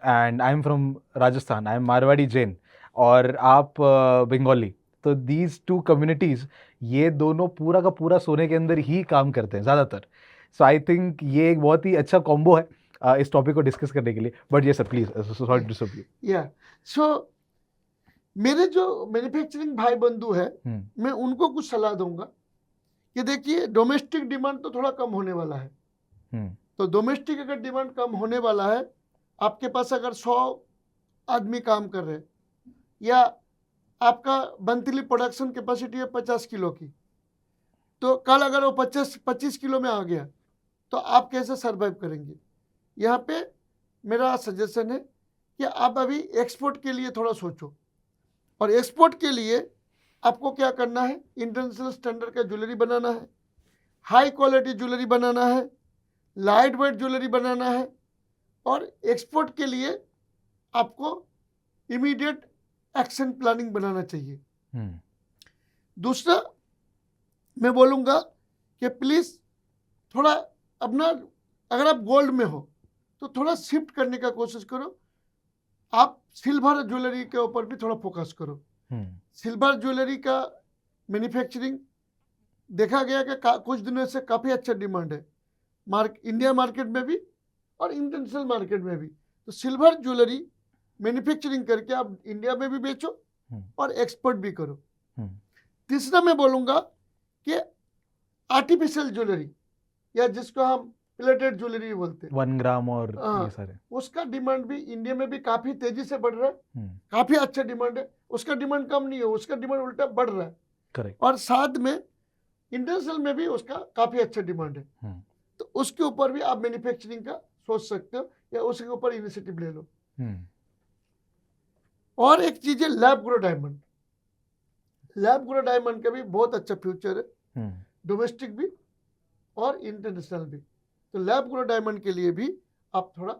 and I am from Rajasthan. I am Marwadi Jain, और आप बंगाली। तो these two communities, ये दोनों पूरा का पूरा सोने के अंदर ही काम करते हैं ज़्यादातर। So I think ये एक बहुत ही अच्छा कॉम्बो है इस टॉपिक को डिस्कस करने के लिए। बट ये sir please, sorry to disturb you. या सो मेरे जो मैन्युफैक्चरिंग भाई बंधु है, मैं उनको कुछ सलाह दूंगा कि देखिए, डोमेस्टिक डिमांड तो थोड़ा कम होने वाला है। तो डोमेस्टिक अगर डिमांड कम होने वाला है, आपके पास अगर 100 आदमी काम कर रहे हैं या आपका मंथली प्रोडक्शन कैपेसिटी है 50 किलो की, तो कल अगर वो 25 किलो में आ गया तो आप कैसे सर्वाइव करेंगे? यहाँ पे मेरा सजेशन है कि आप अभी एक्सपोर्ट के लिए थोड़ा सोचो। और एक्सपोर्ट के लिए आपको क्या करना है, इंटरनेशनल स्टैंडर्ड का ज्वेलरी बनाना है, हाई क्वालिटी ज्वेलरी बनाना है, लाइट वेट ज्वेलरी बनाना है। और एक्सपोर्ट के लिए आपको इमीडिएट एक्शन प्लानिंग बनाना चाहिए। दूसरा मैं बोलूँगा कि प्लीज़ थोड़ा अपना, अगर आप गोल्ड में हो तो थोड़ा शिफ्ट करने का कोशिश करो। आप सिल्वर ज्वेलरी के ऊपर भी थोड़ा फोकस करो। सिल्वर ज्वेलरी का मैन्युफैक्चरिंग देखा गया कि कुछ दिनों से काफ़ी अच्छा डिमांड है, इंडिया मार्केट में भी और इंटरनेशनल मार्केट में भी। तो सिल्वर ज्वेलरी मैन्युफैक्चरिंग करके आप इंडिया में भी बेचो और एक्सपोर्ट भी करो। तीसरा मैं बोलूँगा कि आर्टिफिशियल ज्वेलरी, या जिसको हम प्लेटेड ज्वेलरी बोलते हैं, 1 ग्राम और ये सारे, उसका डिमांड भी इंडिया में भी काफी तेजी से बढ़ रहा है। काफी अच्छा डिमांड है, उसका डिमांड कम नहीं है, उसका डिमांड उल्टा बढ़ रहा है। करेक्ट। और साथ में इंटरनेशनल में भी उसका काफी अच्छा डिमांड है। तो उसके ऊपर भी आप मैन्युफैक्चरिंग का सोच सकते हो या उसके ऊपर इनिशिएटिव ले लो। और एक चीज है lab grow diamond. Lab grow diamond का भी बहुत अच्छा फ्यूचर है, डोमेस्टिक भी और इंटरनेशनल भी। तो लैब ग्रो डायमंड के लिए भी आप थोड़ा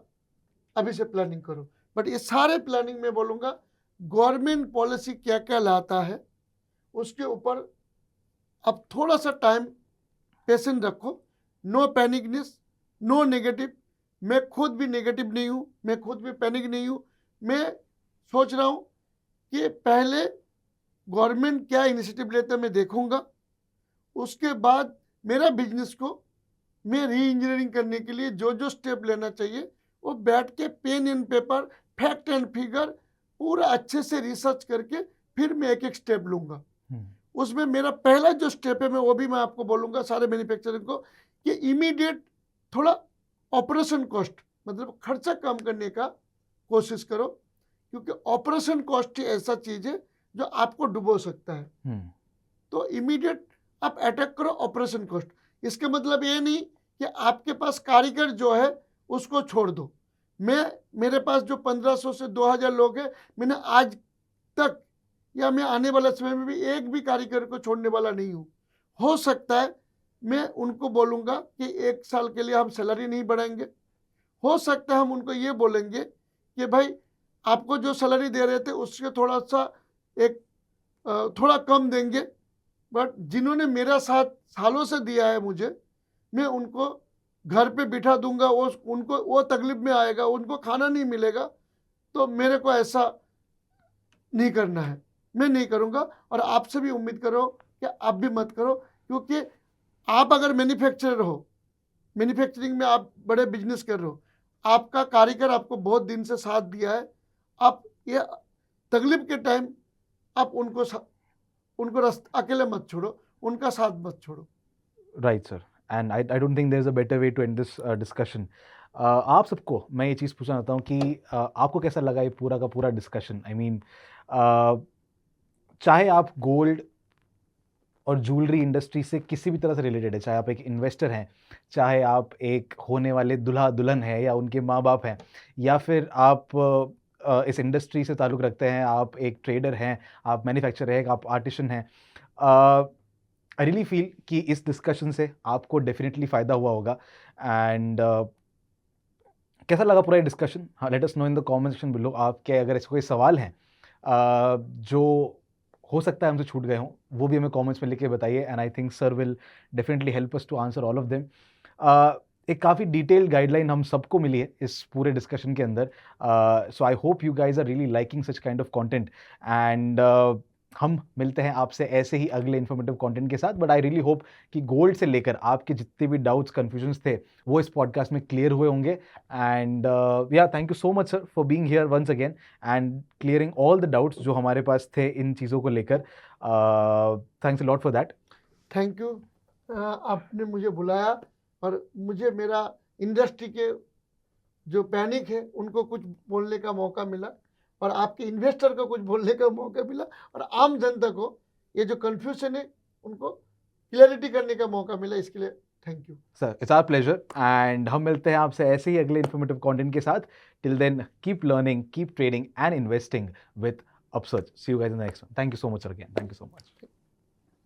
अभी से प्लानिंग करो। बट ये सारे प्लानिंग में बोलूँगा, गवर्नमेंट पॉलिसी क्या क्या लाता है उसके ऊपर अब थोड़ा सा टाइम पेशेंस रखो। No panicness, no negative. मैं खुद भी नेगेटिव नहीं हूँ, मैं खुद भी पैनिक नहीं हूँ। मैं सोच रहा हूँ कि पहले गवर्नमेंट क्या इनिशिएटिव लेता है मैं देखूँगा, उसके बाद मेरा बिजनेस को मैं री इंजीनियरिंग करने के लिए जो जो स्टेप लेना चाहिए वो बैठ के pen and paper, fact and figure पूरा अच्छे से रिसर्च करके फिर मैं एक एक स्टेप लूँगा। उसमें मेरा पहला जो स्टेप है मैं आपको बोलूँगा सारे मैन्युफैक्चरिंग को कि इमीडिएट थोड़ा ऑपरेशन कॉस्ट मतलब खर्चा कम करने का कोशिश करो, क्योंकि ऑपरेशन कॉस्ट ही ऐसा चीज़ है जो आपको डुबो सकता है। तो इमीडिएट आप अटैक करो ऑपरेशन कॉस्ट। इसका मतलब ये नहीं कि आपके पास कारीगर जो है उसको छोड़ दो। मेरे पास जो 1500 से 2000 लोग हैं, मैंने आज तक या मैं आने वाला समय में भी एक भी कारीगर को छोड़ने वाला नहीं हूँ। हो सकता है मैं उनको बोलूँगा कि 1 साल के लिए हम सैलरी नहीं बढ़ाएंगे। हो सकता है हम उनको ये बोलेंगे कि भाई आपको जो सैलरी दे रहे थे उससे थोड़ा सा थोड़ा कम देंगे, बट जिन्होंने मेरा साथ सालों से दिया है मुझे, मैं उनको घर पे बिठा दूंगा, उनको वो तकलीफ में आएगा, उनको खाना नहीं मिलेगा, तो मेरे को ऐसा नहीं करना है, मैं नहीं करूंगा। और आपसे भी उम्मीद करो कि आप भी मत करो, क्योंकि आप अगर मैन्युफैक्चरर हो, मैन्युफैक्चरिंग में आप बड़े बिजनेस कर रहे हो, आपका कारीगर आपको बहुत दिन से साथ दिया है, आप ये तकलीफ के टाइम आप उनको अकेले मत छोड़ो, उनका साथ मत छोड़ो। Right sir, and I don't think there is a better way to end this discussion. आप सबको मैं ये चीज़ पूछना चाहता हूँ कि आपको कैसा लगा ये पूरा का पूरा डिस्कशन? आई मीन चाहे आप गोल्ड और ज्वेलरी इंडस्ट्री से किसी भी तरह से रिलेटेड है, चाहे आप एक इन्वेस्टर हैं, चाहे आप एक होने वाले दूल्हा दुल्हन है या उनके माँ बाप हैं, या फिर आप इस इंडस्ट्री से ताल्लुक़ रखते हैं, आप एक ट्रेडर हैं, आप मैन्युफैक्चरर हैं, आप आर्टिसन हैं, आई रियली फील कि इस डिस्कशन से आपको डेफिनेटली फ़ायदा हुआ होगा। एंड कैसा लगा पूरा ये डिस्कशन? हाँ, let us know in the comment section below. आपके अगर ऐसे कोई सवाल हैं जो हो सकता है हमसे छूट गए हों, वो भी हमें कमेंट्स में लिख के बताइए, and I think sir will definitely help us to answer all of them. एक काफ़ी डिटेल्ड गाइडलाइन हम सबको मिली है इस पूरे डिस्कशन के अंदर, so I hope you guys are really liking such kind of content, and हम मिलते हैं आपसे ऐसे ही अगले इन्फॉर्मेटिव कंटेंट के साथ। बट आई रियली होप कि गोल्ड से लेकर आपके जितने भी डाउट्स कन्फ्यूजन्स थे वो इस पॉडकास्ट में क्लियर हुए होंगे। एंड या thank you so much sir for being here once again and clearing all the doubts जो हमारे पास थे इन चीज़ों को लेकर। Thanks a lot for that. Thank you, आपने मुझे बुलाया और मुझे मेरा इंडस्ट्री के जो पैनिक है उनको कुछ बोलने का मौका मिला, और आपके इन्वेस्टर को कुछ बोलने का मौका मिला, और आम जनता को ये जो कंफ्यूजन है उनको क्लैरिटी करने का मौका मिला। इसके लिए thank you sir, it's our pleasure, and हम मिलते हैं आपसे ऐसे ही अगले इन्फॉर्मेटिव कंटेंट के साथ। Till then keep learning, keep trading and investing with Upsurge. See you guys in the next one. Thank you so much sir again, thank you so much.